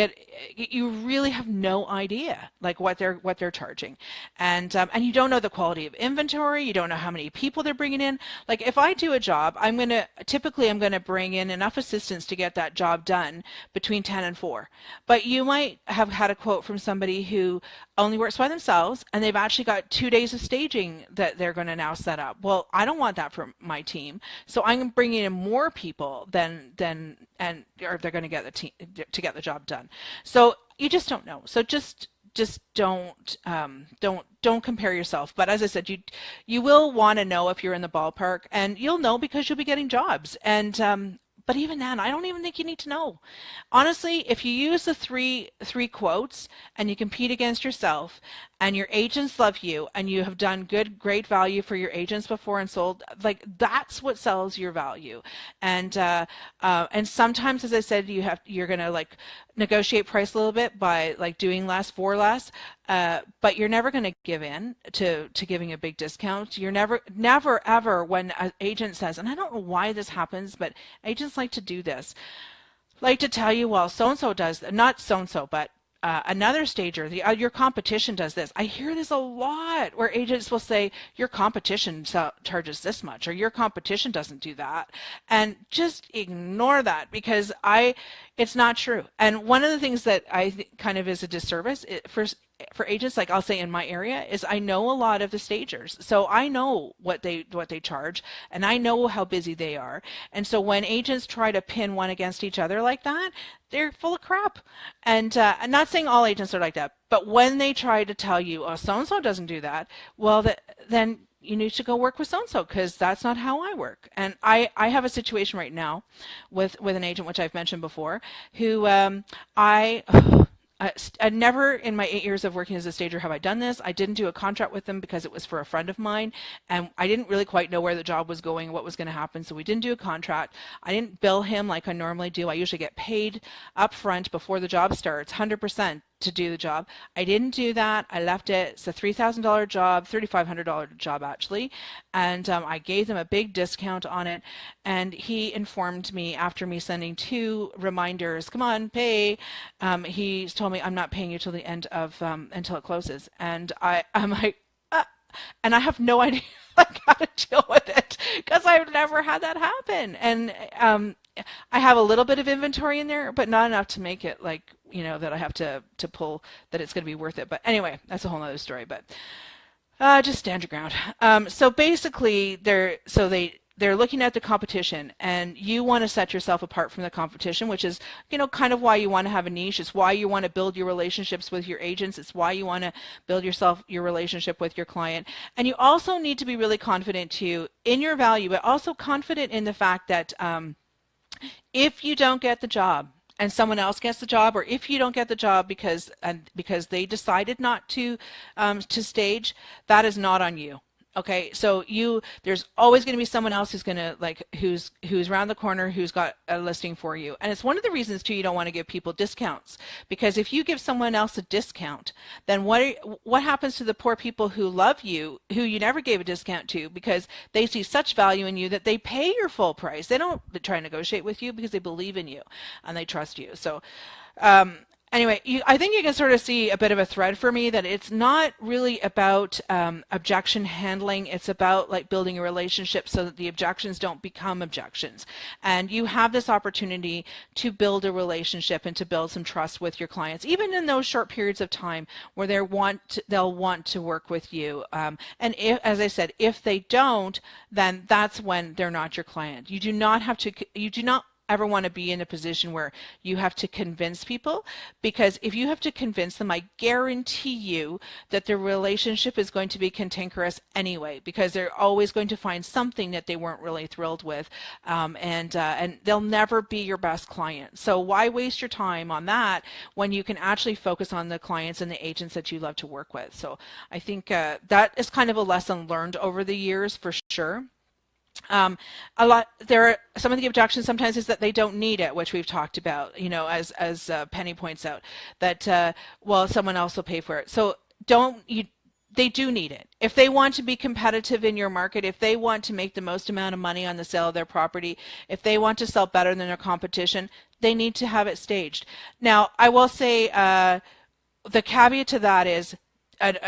Speaker 1: you really have no idea what they're charging, and you don't know the quality of inventory. You don't know how many people they're bringing in. If I do a job, I'm gonna bring in enough assistants to get that job done between 10 and 4. But you might have had a quote from somebody who only works by themselves, and they've actually got 2 days of staging that they're going to now set up. Well, I don't want that for my team, so I'm bringing in more people or they're going to get the job done. So you just don't know. So just don't compare yourself. But as I said, you will want to know if you're in the ballpark, and you'll know because you'll be getting jobs. And but even then, I don't even think you need to know. Honestly, if you use the three quotes and you compete against yourself, and your agents love you, and you have done great value for your agents before and sold, that's what sells your value. And sometimes, as I said, you're gonna negotiate price a little bit by doing less for less, but you're never going to give in to giving a big discount. You're never ever, when an agent says, and I don't know why this happens, but agents like to do this, like to tell you, well, so-and-so does, not so-and-so, but another stager, your competition does this. I hear this a lot, where agents will say, your competition charges this much, or your competition doesn't do that. And just ignore that, because it's not true. And one of the things that I think kind of is a disservice for agents, I'll say in my area, is I know a lot of the stagers. So I know what they charge, and I know how busy they are. And so when agents try to pin one against each other like that, they're full of crap. And I'm not saying all agents are like that, but when they try to tell you, oh, so-and-so doesn't do that, well, then you need to go work with so-and-so, because that's not how I work. And I have a situation right now with an agent, which I've mentioned before, who I never in my 8 years of working as a stager have I done this. I didn't do a contract with them because it was for a friend of mine, and I didn't really quite know where the job was going, what was going to happen, so we didn't do a contract. I didn't bill him like I normally do. I usually get paid up front before the job starts, 100%. To do the job. I didn't do that. I left it. It's a $3,000 job, $3,500 job actually, and I gave them a big discount on it. And he informed me, after me sending 2 reminders, come on, pay. He told me, I'm not paying you till the end of until it closes. And I'm like, and I have no idea how to deal with it, because I've never had that happen. And I have a little bit of inventory in there, but not enough to make it that I have to pull, that it's going to be worth it. But anyway, that's a whole nother story. But just stand your ground. So basically, they're looking at the competition, and you want to set yourself apart from the competition, which is, kind of why you want to have a niche. It's why you want to build your relationships with your agents. It's why you want to build your relationship with your client. And you also need to be really confident too in your value, but also confident in the fact that if you don't get the job and someone else gets the job, or if you don't get the job because they decided not to stage, that is not on you. Okay, so there's always going to be someone else who's going to who's around the corner who's got a listing for you. And it's one of the reasons too you don't want to give people discounts, because if you give someone else a discount, then what happens to the poor people who love you, who you never gave a discount to, because they see such value in you that they pay your full price. They don't try and negotiate with you because they believe in you and they trust you. So anyway, I think you can sort of see a bit of a thread for me that it's not really about objection handling. It's about like building a relationship so that the objections don't become objections. And you have this opportunity to build a relationship and to build some trust with your clients, even in those short periods of time where they'll want to work with you. And if, as I said, if they don't, then that's when they're not your client. You do not ever want to be in a position where you have to convince people, because if you have to convince them, I guarantee you that the relationship is going to be cantankerous anyway, because they're always going to find something that they weren't really thrilled with, and they'll never be your best client. So why waste your time on that when you can actually focus on the clients and the agents that you love to work with? So I think that is kind of a lesson learned over the years for sure. Some of the objections sometimes is that they don't need it, which we've talked about, as Penny points out, that well, someone else will pay for it. So they do need it. If they want to be competitive in your market, if they want to make the most amount of money on the sale of their property, if they want to sell better than their competition, they need to have it staged. Now, I will say the caveat to that is,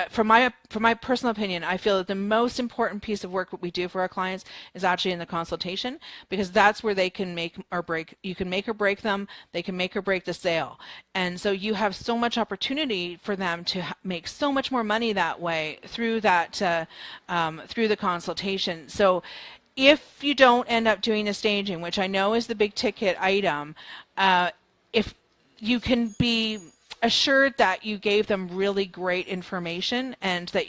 Speaker 1: from my personal opinion, I feel that the most important piece of work that we do for our clients is actually in the consultation, because that's where they can make or break. You can make or break them. They can make or break the sale, and so you have so much opportunity for them to make so much more money that way through that through the consultation. So if you don't end up doing a staging, which I know is the big ticket item, if you can be assured that you gave them really great information, and that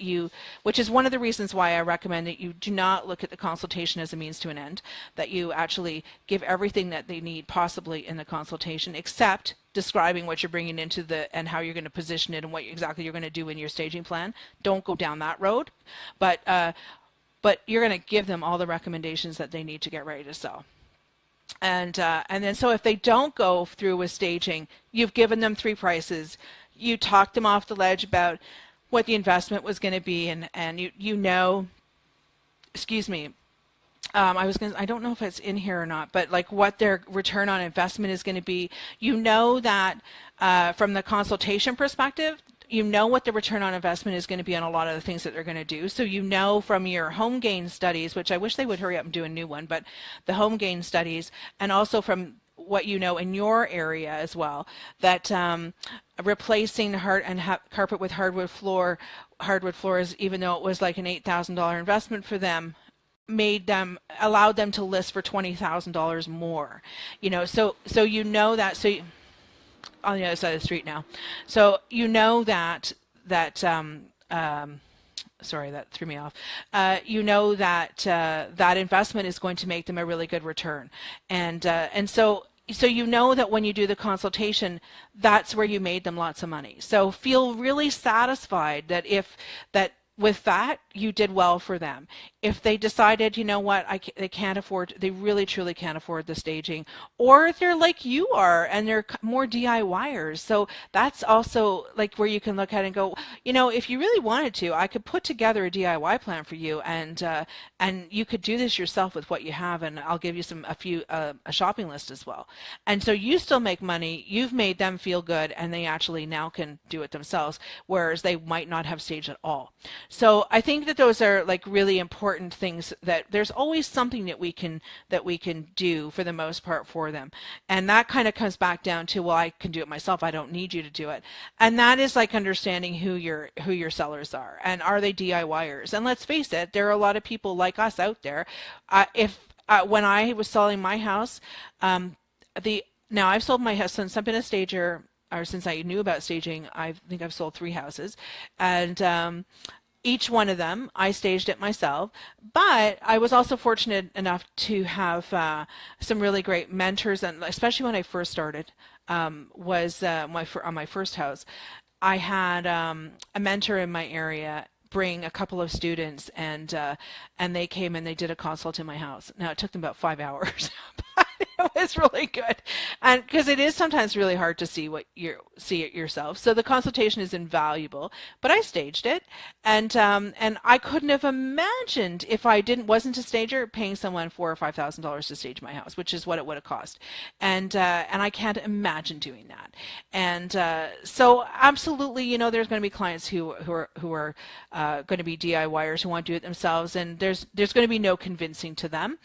Speaker 1: which is one of the reasons why I recommend that you do not look at the consultation as a means to an end, that you actually give everything that they need possibly in the consultation, except describing what you're bringing into and how you're going to position it and what exactly you're going to do in your staging plan. Don't go down that road, but you're going to give them all the recommendations that they need to get ready to sell. And then so if they don't go through with staging, you've given them 3 prices. You talked them off the ledge about what the investment was going to be, and excuse me, I don't know if it's in here or not, but like what their return on investment is going to be. That from the consultation perspective, what the return on investment is going to be on a lot of the things that they're going to do. So from your home gain studies, which I wish they would hurry up and do a new one, but the home gain studies, and also from what in your area as well, that replacing carpet with hardwood floors, even though it was like an $8,000 investment for them, allowed them to list for $20,000 more. So on the other side of the street now. So sorry, that threw me off. That investment is going to make them a really good return. And so that when you do the consultation, that's where you made them lots of money. So feel really satisfied that with that, you did well for them. If they decided, they really truly can't afford the staging, or they're like you are and they're more DIYers. So that's also like where you can look at it and go, if you really wanted to, I could put together a DIY plan for you, and you could do this yourself with what you have, and I'll give you a shopping list as well. And so you still make money, you've made them feel good, and they actually now can do it themselves, whereas they might not have staged at all. So I think that those are like really important things, that there's always something that we can do for the most part for them. And that kind of comes back down to, well, I can do it myself, I don't need you to do it. And that is like understanding who your sellers are, and are they DIYers? And let's face it, there are a lot of people like us out there. When I was selling my house, now I've sold my house since I've been a stager, or since I knew about staging. I think I've sold 3 houses, and each one of them, I staged it myself, but I was also fortunate enough to have some really great mentors, and especially when I first started, on my first house, I had a mentor in my area bring a couple of students, and they came and they did a consult in my house. Now it took them about 5 hours. But it was really good, and because it is sometimes really hard to see it yourself. So the consultation is invaluable. But I staged it, and I couldn't have imagined, if I wasn't a stager, paying someone $4,000 or $5,000 to stage my house, which is what it would have cost. And I can't imagine doing that. And so absolutely, you know, there's going to be clients who are going to be DIYers who want to do it themselves, and there's going to be no convincing to them,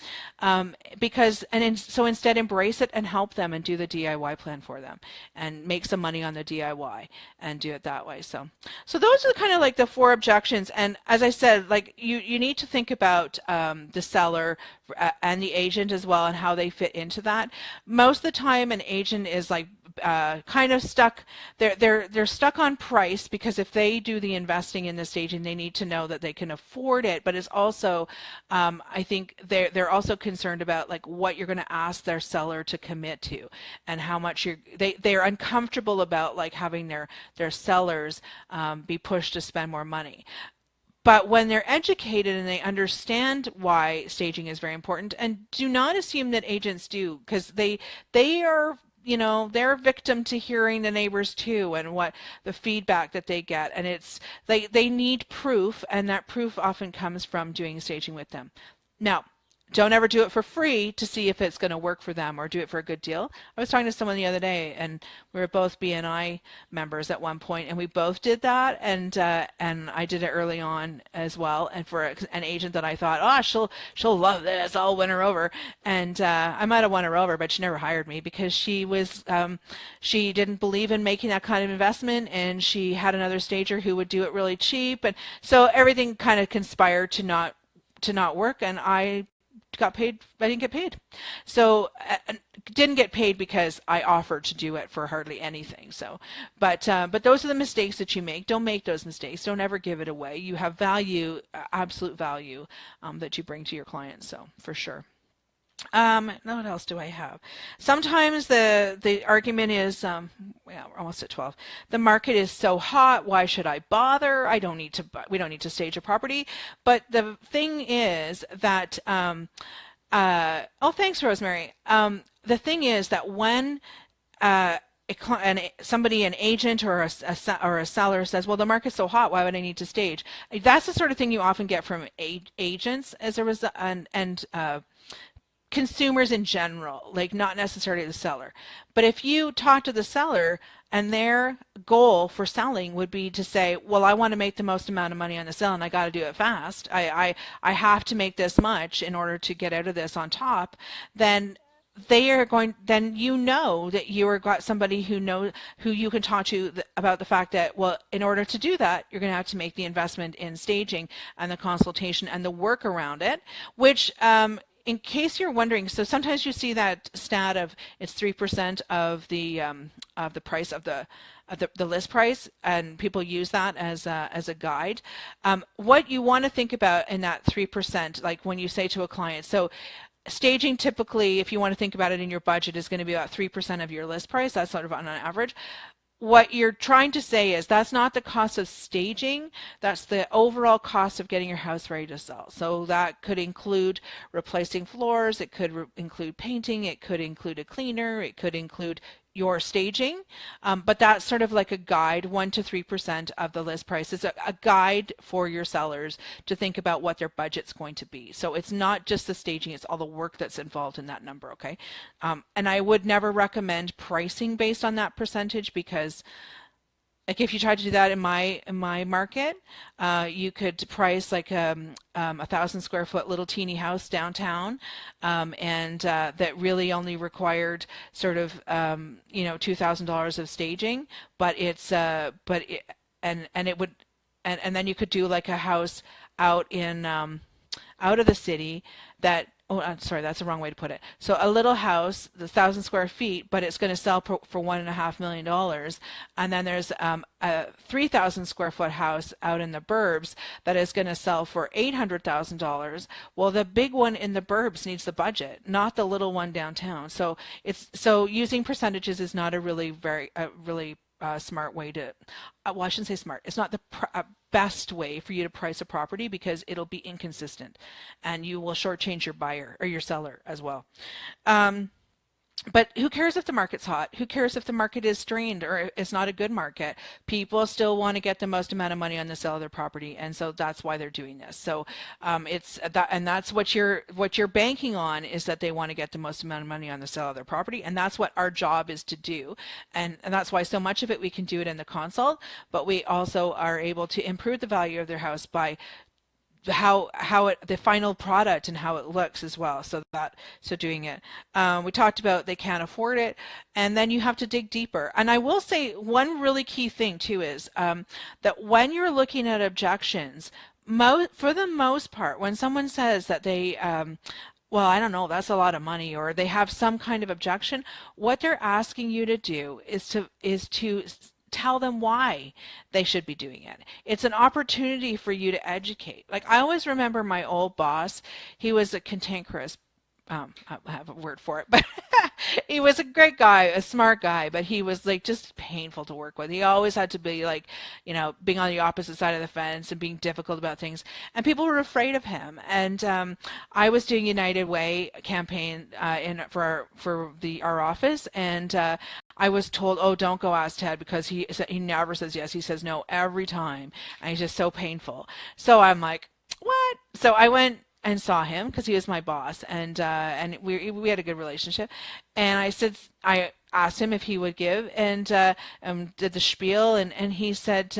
Speaker 1: so instead embrace it and help them and do the DIY plan for them and make some money on the DIY and do it that way. So those are kind of like the 4 objections. And as I said, like you need to think about the seller and the agent as well, and how they fit into that. Most of the time an agent is like kind of stuck. They're stuck on price, because if they do the investing in the staging, they need to know that they can afford it. But it's also, I think they're also concerned about like what you're going to ask their seller to commit to, and how much they're uncomfortable about like having their sellers be pushed to spend more money. But when they're educated and they understand why staging is very important, and do not assume that agents do, because they are, you know, they're a victim to hearing the neighbors too, and what the feedback that they get. And it's they need proof, and that proof often comes from doing staging with them. Now, don't ever do it for free to see if it's going to work for them, or do it for a good deal. I was talking to someone the other day, and we were both BNI members at one point, and we both did that, and I did it early on as well, and for an agent that I thought, oh, she'll love this, I'll win her over. And I might have won her over, but she never hired me, because she didn't believe in making that kind of investment, and she had another stager who would do it really cheap, and so everything kind of conspired to not work, and I didn't get paid. So didn't get paid because I offered to do it for hardly anything. So, but those are the mistakes that you make. Don't make those mistakes. Don't ever give it away. You have value, absolute value, that you bring to your clients. So for sure. Now what else do I have? Sometimes the argument is, we're almost at 12. The market is so hot. Why should I bother? We don't need to stage a property. But the thing is that, oh, thanks, Rosemary. The thing is that when an agent or a seller says, well, the market's so hot, why would I need to stage? That's the sort of thing you often get from agents as a result, and consumers in general, like not necessarily the seller. But if you talk to the seller and their goal for selling would be to say, well, I want to make the most amount of money on the sale, and I got to do it fast. I have to make this much in order to get out of this on top. Then you know that you got somebody who you can talk to about the fact that, well, in order to do that, you're going to have to make the investment in staging and the consultation and the work around it, which, in case you're wondering, so sometimes you see that stat of it's 3% of the price of the list price, and people use that as a guide. What you want to think about in that 3%, like when you say to a client, so staging typically, if you want to think about it in your budget, is going to be about 3% of your list price. That's sort of on an average. What you're trying to say is that's not the cost of staging, that's the overall cost of getting your house ready to sell. So that could include replacing floors, it could include painting, it could include a cleaner, it could include your staging, but that's sort of like a guide. 1 to 3% of the list price is a guide for your sellers to think about what their budget's going to be. So it's not just the staging, it's all the work that's involved in that number, okay? And I would never recommend pricing based on that percentage, because like if you try to do that in my market, you could price like a 1,000 square foot little teeny house downtown, and that really only required sort of $2,000 of staging, but it's and then you could do like a house out in out of the city that. Oh, I'm sorry, that's the wrong way to put it. So a little house, the 1,000 square feet, but it's going to sell for $1.5 million. And then there's a 3,000 square foot house out in the burbs that is going to sell for $800,000. Well, the big one in the burbs needs the budget, not the little one downtown. So using percentages is not a really smart way to, well, I shouldn't say smart. It's not the best way for you to price a property because it'll be inconsistent and you will shortchange your buyer or your seller as well. But who cares if the market's hot? Who cares if the market is strained or it's not a good market? People still want to get the most amount of money on the sale of their property, and so that's why they're doing this. So it's that, and that's what you're banking on, is that they want to get the most amount of money on the sale of their property, and that's what our job is to do. And that's why so much of it we can do it in the consult, but we also are able to improve the value of their house by the final product and how it looks as well. So doing it. We talked about they can't afford it, and then you have to dig deeper. And I will say one really key thing too is that when you're looking at objections, for the most part, when someone says that they well, I don't know, that's a lot of money, or they have some kind of objection, what they're asking you to do is to tell them why they should be doing it. It's an opportunity for you to educate. Like, I always remember my old boss. He was a cantankerous, I have a word for it, but he was a great guy, a smart guy, but he was like just painful to work with. He always had to be like, being on the opposite side of the fence and being difficult about things, and people were afraid of him. And I was doing United Way campaign for our office, and I was told, oh, don't go ask Ted because he never says yes. He says no every time, and he's just so painful. So I'm like, what? So I went and saw him because he was my boss, and we had a good relationship. And I asked him if he would give, and did the spiel, and he said,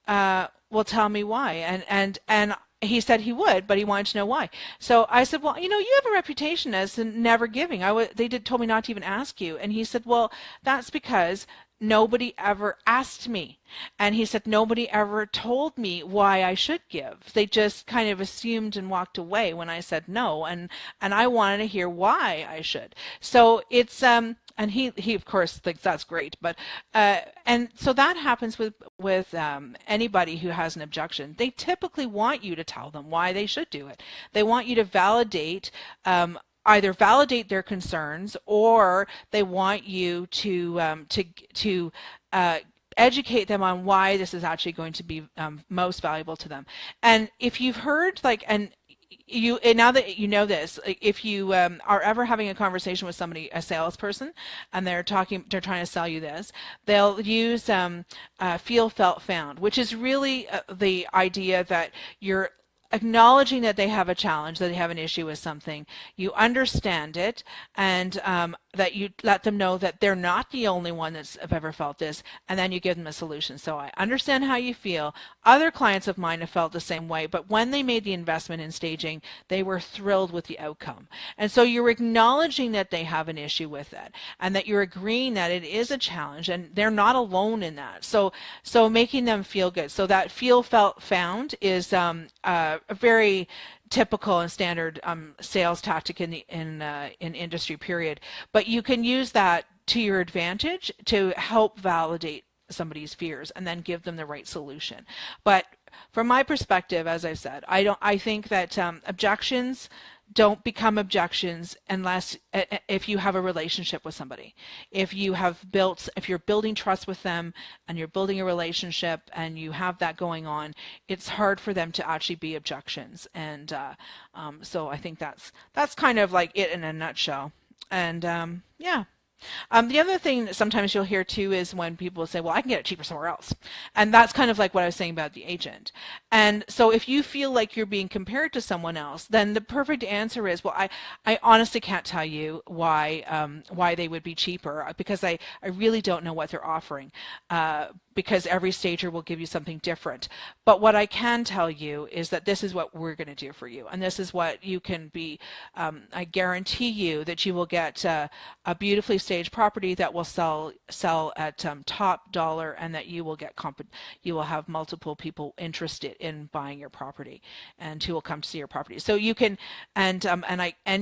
Speaker 1: well, tell me why. And he said he would, but he wanted to know why. So I said, well, you have a reputation as never giving. They told me not to even ask you. And he said, well, that's because nobody ever asked me. And he said, nobody ever told me why I should give. They just kind of assumed and walked away when I said no. And I wanted to hear why I should. So it's, and he of course thinks that's great, but, and so that happens with anybody who has an objection. They typically want you to tell them why they should do it. They want you to validate, either validate their concerns, or they want you to educate them on why this is actually going to be most valuable to them. And if you've heard, and now that you know this, if you are ever having a conversation with somebody, a salesperson, and they're trying to sell you this, they'll use feel, felt, found, which is really the idea that you're acknowledging that they have a challenge, that they have an issue with something, you understand it, and that you let them know that they're not the only one that's have ever felt this, and then you give them a solution. So I understand how you feel. Other clients of mine have felt the same way, but when they made the investment in staging, they were thrilled with the outcome. And so you're acknowledging that they have an issue with it, and that you're agreeing that it is a challenge, and they're not alone in that. So making them feel good. So that feel, felt, found is a very typical and standard sales tactic in industry, period. But you can use that to your advantage to help validate somebody's fears and then give them the right solution. But from my perspective, as I've said, I think that objections don't become objections unless if you have a relationship with somebody. If you're building trust with them and you're building a relationship and you have that going on, it's hard for them to actually be objections. And so I think that's kind of like it in a nutshell. And yeah. The other thing that sometimes you'll hear too is when people say, well, I can get it cheaper somewhere else. And that's kind of like what I was saying about the agent. And so if you feel like you're being compared to someone else, then the perfect answer is, well, I honestly can't tell you why they would be cheaper, because I really don't know what they're offering. Because every stager will give you something different. But what I can tell you is that this is what we're going to do for you. And this is what you can be, I guarantee you that you will get a beautifully staged property that will sell at top dollar, and that you will get you will have multiple people interested in buying your property and who will come to see your property. So you can, and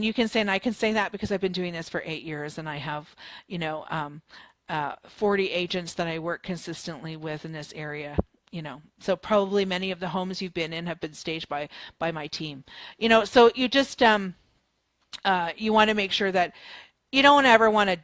Speaker 1: you can say, and I can say that because I've been doing this for 8 years, and I have, 40 agents that I work consistently with in this area, so probably many of the homes you've been in have been staged by my team, so you just, you want to make sure that you don't ever want to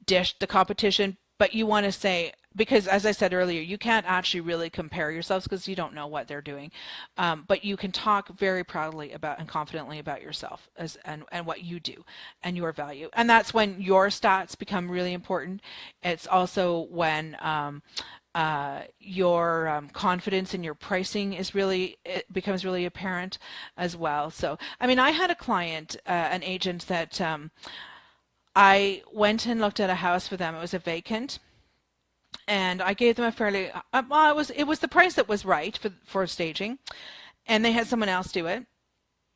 Speaker 1: dish the competition, but you want to say, because as I said earlier, you can't actually really compare yourselves because you don't know what they're doing. But you can talk very proudly about and confidently about yourself and what you do and your value. And that's when your stats become really important. It's also when your confidence in your pricing it becomes really apparent as well. So, I mean, I had a client, an agent that I went and looked at a house for them. It was a vacant. And I gave them a fairly, well, it was the price that was right for staging, and they had someone else do it.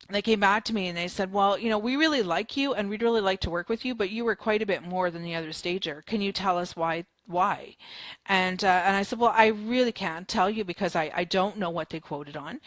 Speaker 1: They came back to me and they said, well, we really like you and we'd really like to work with you, but you were quite a bit more than the other stager. Can you tell us why? And I said, well, I really can't tell you because I don't know what they quoted on,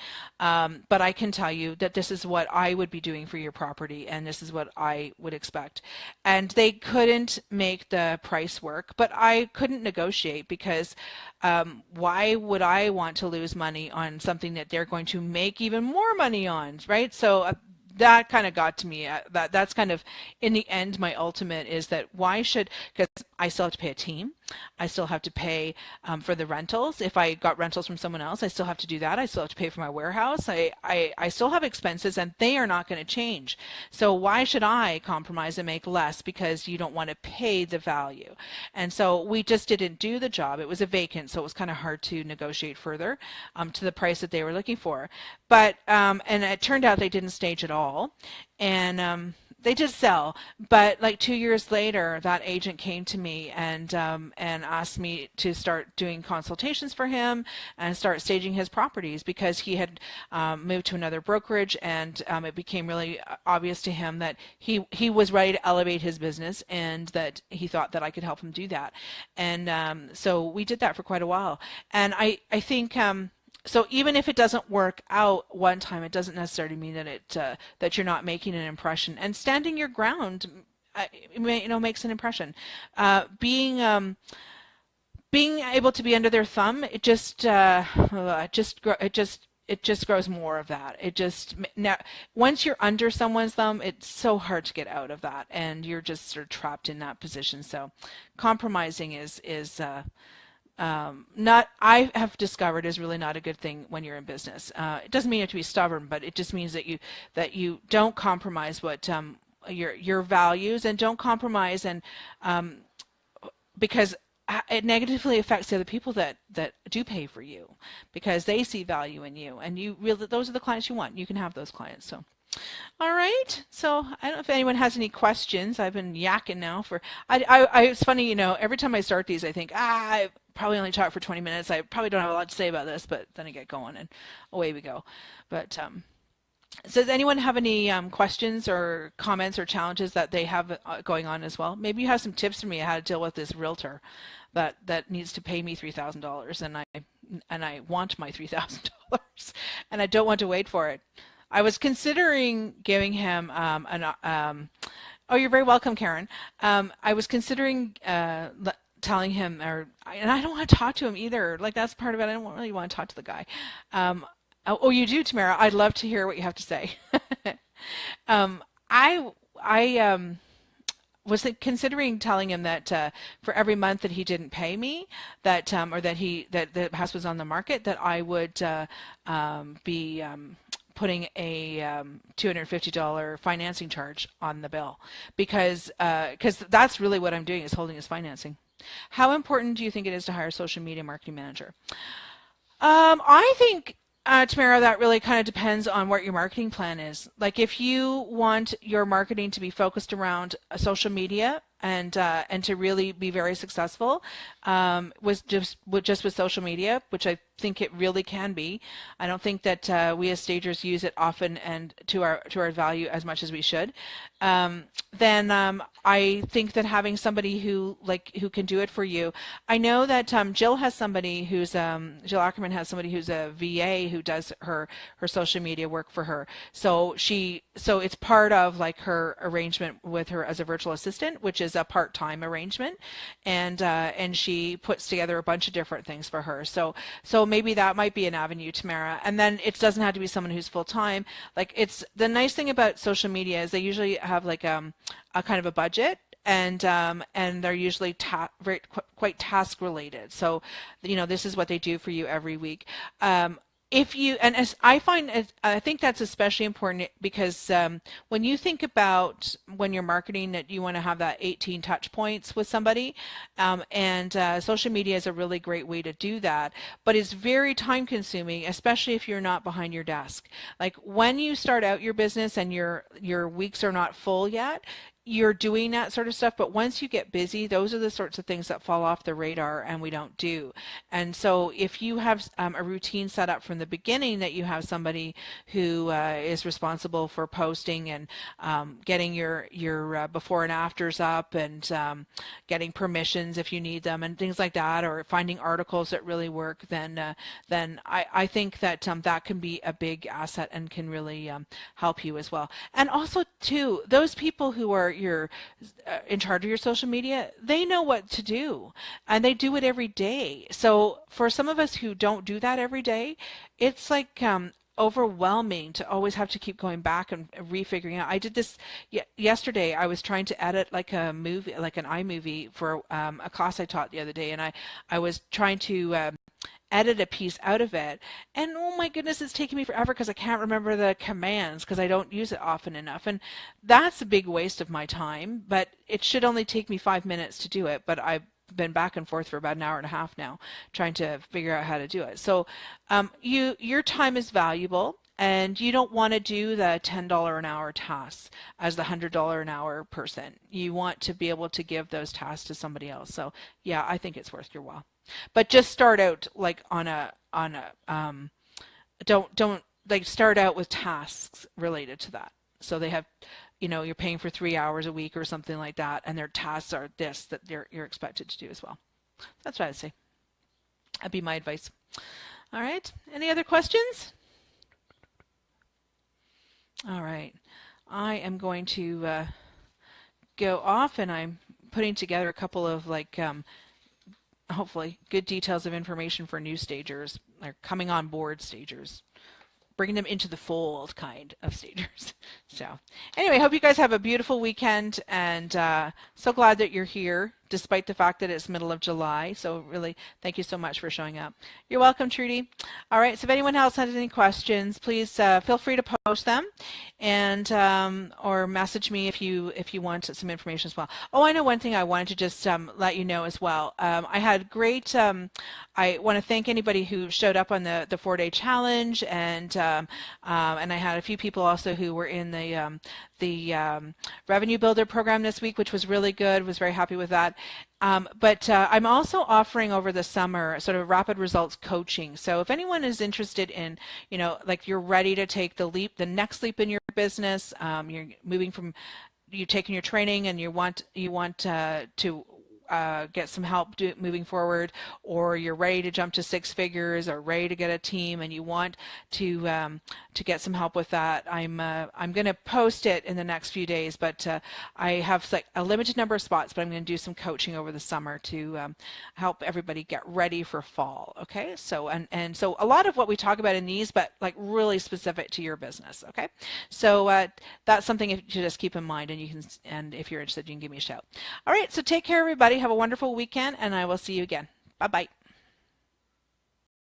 Speaker 1: but I can tell you that this is what I would be doing for your property and this is what I would expect. And they couldn't make the price work, but I couldn't negotiate because why would I want to lose money on something that they're going to make even more money on, right? So that kind of got to me. That's kind of, in the end, my ultimate is that because I still have to pay a team. I still have to pay for the rentals. If I got rentals from someone else, I still have to do that. I still have to pay for my warehouse. I still have expenses and they are not going to change. So why should I compromise and make less because you don't want to pay the value? And so we just didn't do the job. It was a vacant, so it was kind of hard to negotiate further to the price that they were looking for. But and it turned out they didn't stage at all. And they did sell, but like 2 years later, that agent came to me and asked me to start doing consultations for him and start staging his properties because he had moved to another brokerage, and it became really obvious to him that he was ready to elevate his business and that he thought that I could help him do that. And so we did that for quite a while. And I think so even if it doesn't work out one time, it doesn't necessarily mean that that you're not making an impression. And standing your ground, makes an impression. Being able to be under their thumb, it just grows more of that. Now, once you're under someone's thumb, it's so hard to get out of that, and you're just sort of trapped in that position. So, compromising is I have discovered is really not a good thing when you're in business. It doesn't mean you have to be stubborn, but it just means that you don't compromise what your values, and don't compromise and because it negatively affects the other people that do pay for you because they see value in you, and those are the clients you want. You can have those clients. So. All right. So I don't know if anyone has any questions. I've been yakking now for. It's funny, every time I start these, I think I probably only talk for 20 minutes. I probably don't have a lot to say about this, but then I get going and away we go. But so does anyone have any questions or comments or challenges that they have going on as well? Maybe you have some tips for me on how to deal with this realtor that needs to pay me $3,000, and I want my $3,000 and I don't want to wait for it. I was considering giving him oh, you're very welcome, Karen. I was considering telling him, and I don't want to talk to him either. Like, that's part of it. I don't really want to talk to the guy. Oh, you do, Tamara. I'd love to hear what you have to say. I was considering telling him that for every month that he didn't pay me, that or that the house was on the market, that I would be putting a $250 financing charge on the bill, because that's really what I'm doing, is holding his financing. How important do you think it is to hire a social media marketing manager? I think, Tamara, that really kind of depends on what your marketing plan is. Like, if you want your marketing to be focused around social media and to really be very successful with social media, which I think it really can be. I don't think that we as stagers use it often and to our value as much as we should. Then I think that having somebody who can do it for you. I know that Jill has somebody who's Jill Ackerman has somebody who's a VA who does her social media work for her. So it's part of like her arrangement with her as a virtual assistant, which is a part-time arrangement, and she puts together a bunch of different things for her. So maybe that might be an avenue, Tamara. And then it doesn't have to be someone who's full-time. Like, it's the nice thing about social media is they usually have like a kind of a budget, and they're usually quite task related. So, this is what they do for you every week. If you, and as I find, I think that's especially important because when you think about when you're marketing that you want to have that 18 touch points with somebody, and social media is a really great way to do that, but it's very time consuming, especially if you're not behind your desk. Like when you start out your business and your weeks are not full yet, you're doing that sort of stuff, but once you get busy, those are the sorts of things that fall off the radar and we don't do. And so if you have a routine set up from the beginning that you have somebody who is responsible for posting and getting your before and afters up and getting permissions if you need them and things like that, or finding articles that really work, then I think that that can be a big asset and can really help you as well. And also too, those people who are you're in charge of your social media, they know what to do and they do it every day. So for some of us who don't do that every day, it's like overwhelming to always have to keep going back and refiguring out. I did this yesterday. I was trying to edit like a movie, like an iMovie for a class I taught the other day, and I was trying to edit a piece out of it, and oh my goodness, it's taking me forever because I can't remember the commands because I don't use it often enough, and that's a big waste of my time. But it should only take me 5 minutes to do it, but I've been back and forth for about an hour and a half now trying to figure out how to do it. So your time is valuable, and you don't want to do the $10 an hour tasks as the $100 an hour person. You want to be able to give those tasks to somebody else. So yeah, I think it's worth your while. But just start out like don't like start out with tasks related to that. So they have, you're paying for 3 hours a week or something like that, and their tasks are this that you're expected to do as well. That's what I'd say. That'd be my advice. All right. Any other questions? All right. I am going to go off, and I'm putting together a couple of hopefully good details of information for new stagers, or coming on board stagers, bringing them into the fold kind of stagers. So anyway, hope you guys have a beautiful weekend, and so glad that you're here despite the fact that it's middle of July. So really, thank you so much for showing up. You're welcome, Trudy. All right, so if anyone else has any questions, please feel free to post them, and or message me if you want some information as well. Oh, I know one thing I wanted to just let you know as well. I had great, I want to thank anybody who showed up on the 4-day challenge, and I had a few people also who were in the Revenue Builder program this week, which was really good. Was very happy with that. But I'm also offering over the summer sort of rapid results coaching. So if anyone is interested in, like you're ready to take the next leap in your business, you're moving from, you're taking your training and you want to get some help moving forward, or you're ready to jump to 6 figures, or ready to get a team and you want to get some help with that, I'm going to post it in the next few days, but I have like a limited number of spots, but I'm going to do some coaching over the summer to help everybody get ready for fall. Okay, so and so a lot of what we talk about in these, but like really specific to your business. Okay, so that's something to just keep in mind, and if you're interested, you can give me a shout. All right, so take care, everybody. Have a wonderful weekend, and I will see you again. Bye-bye.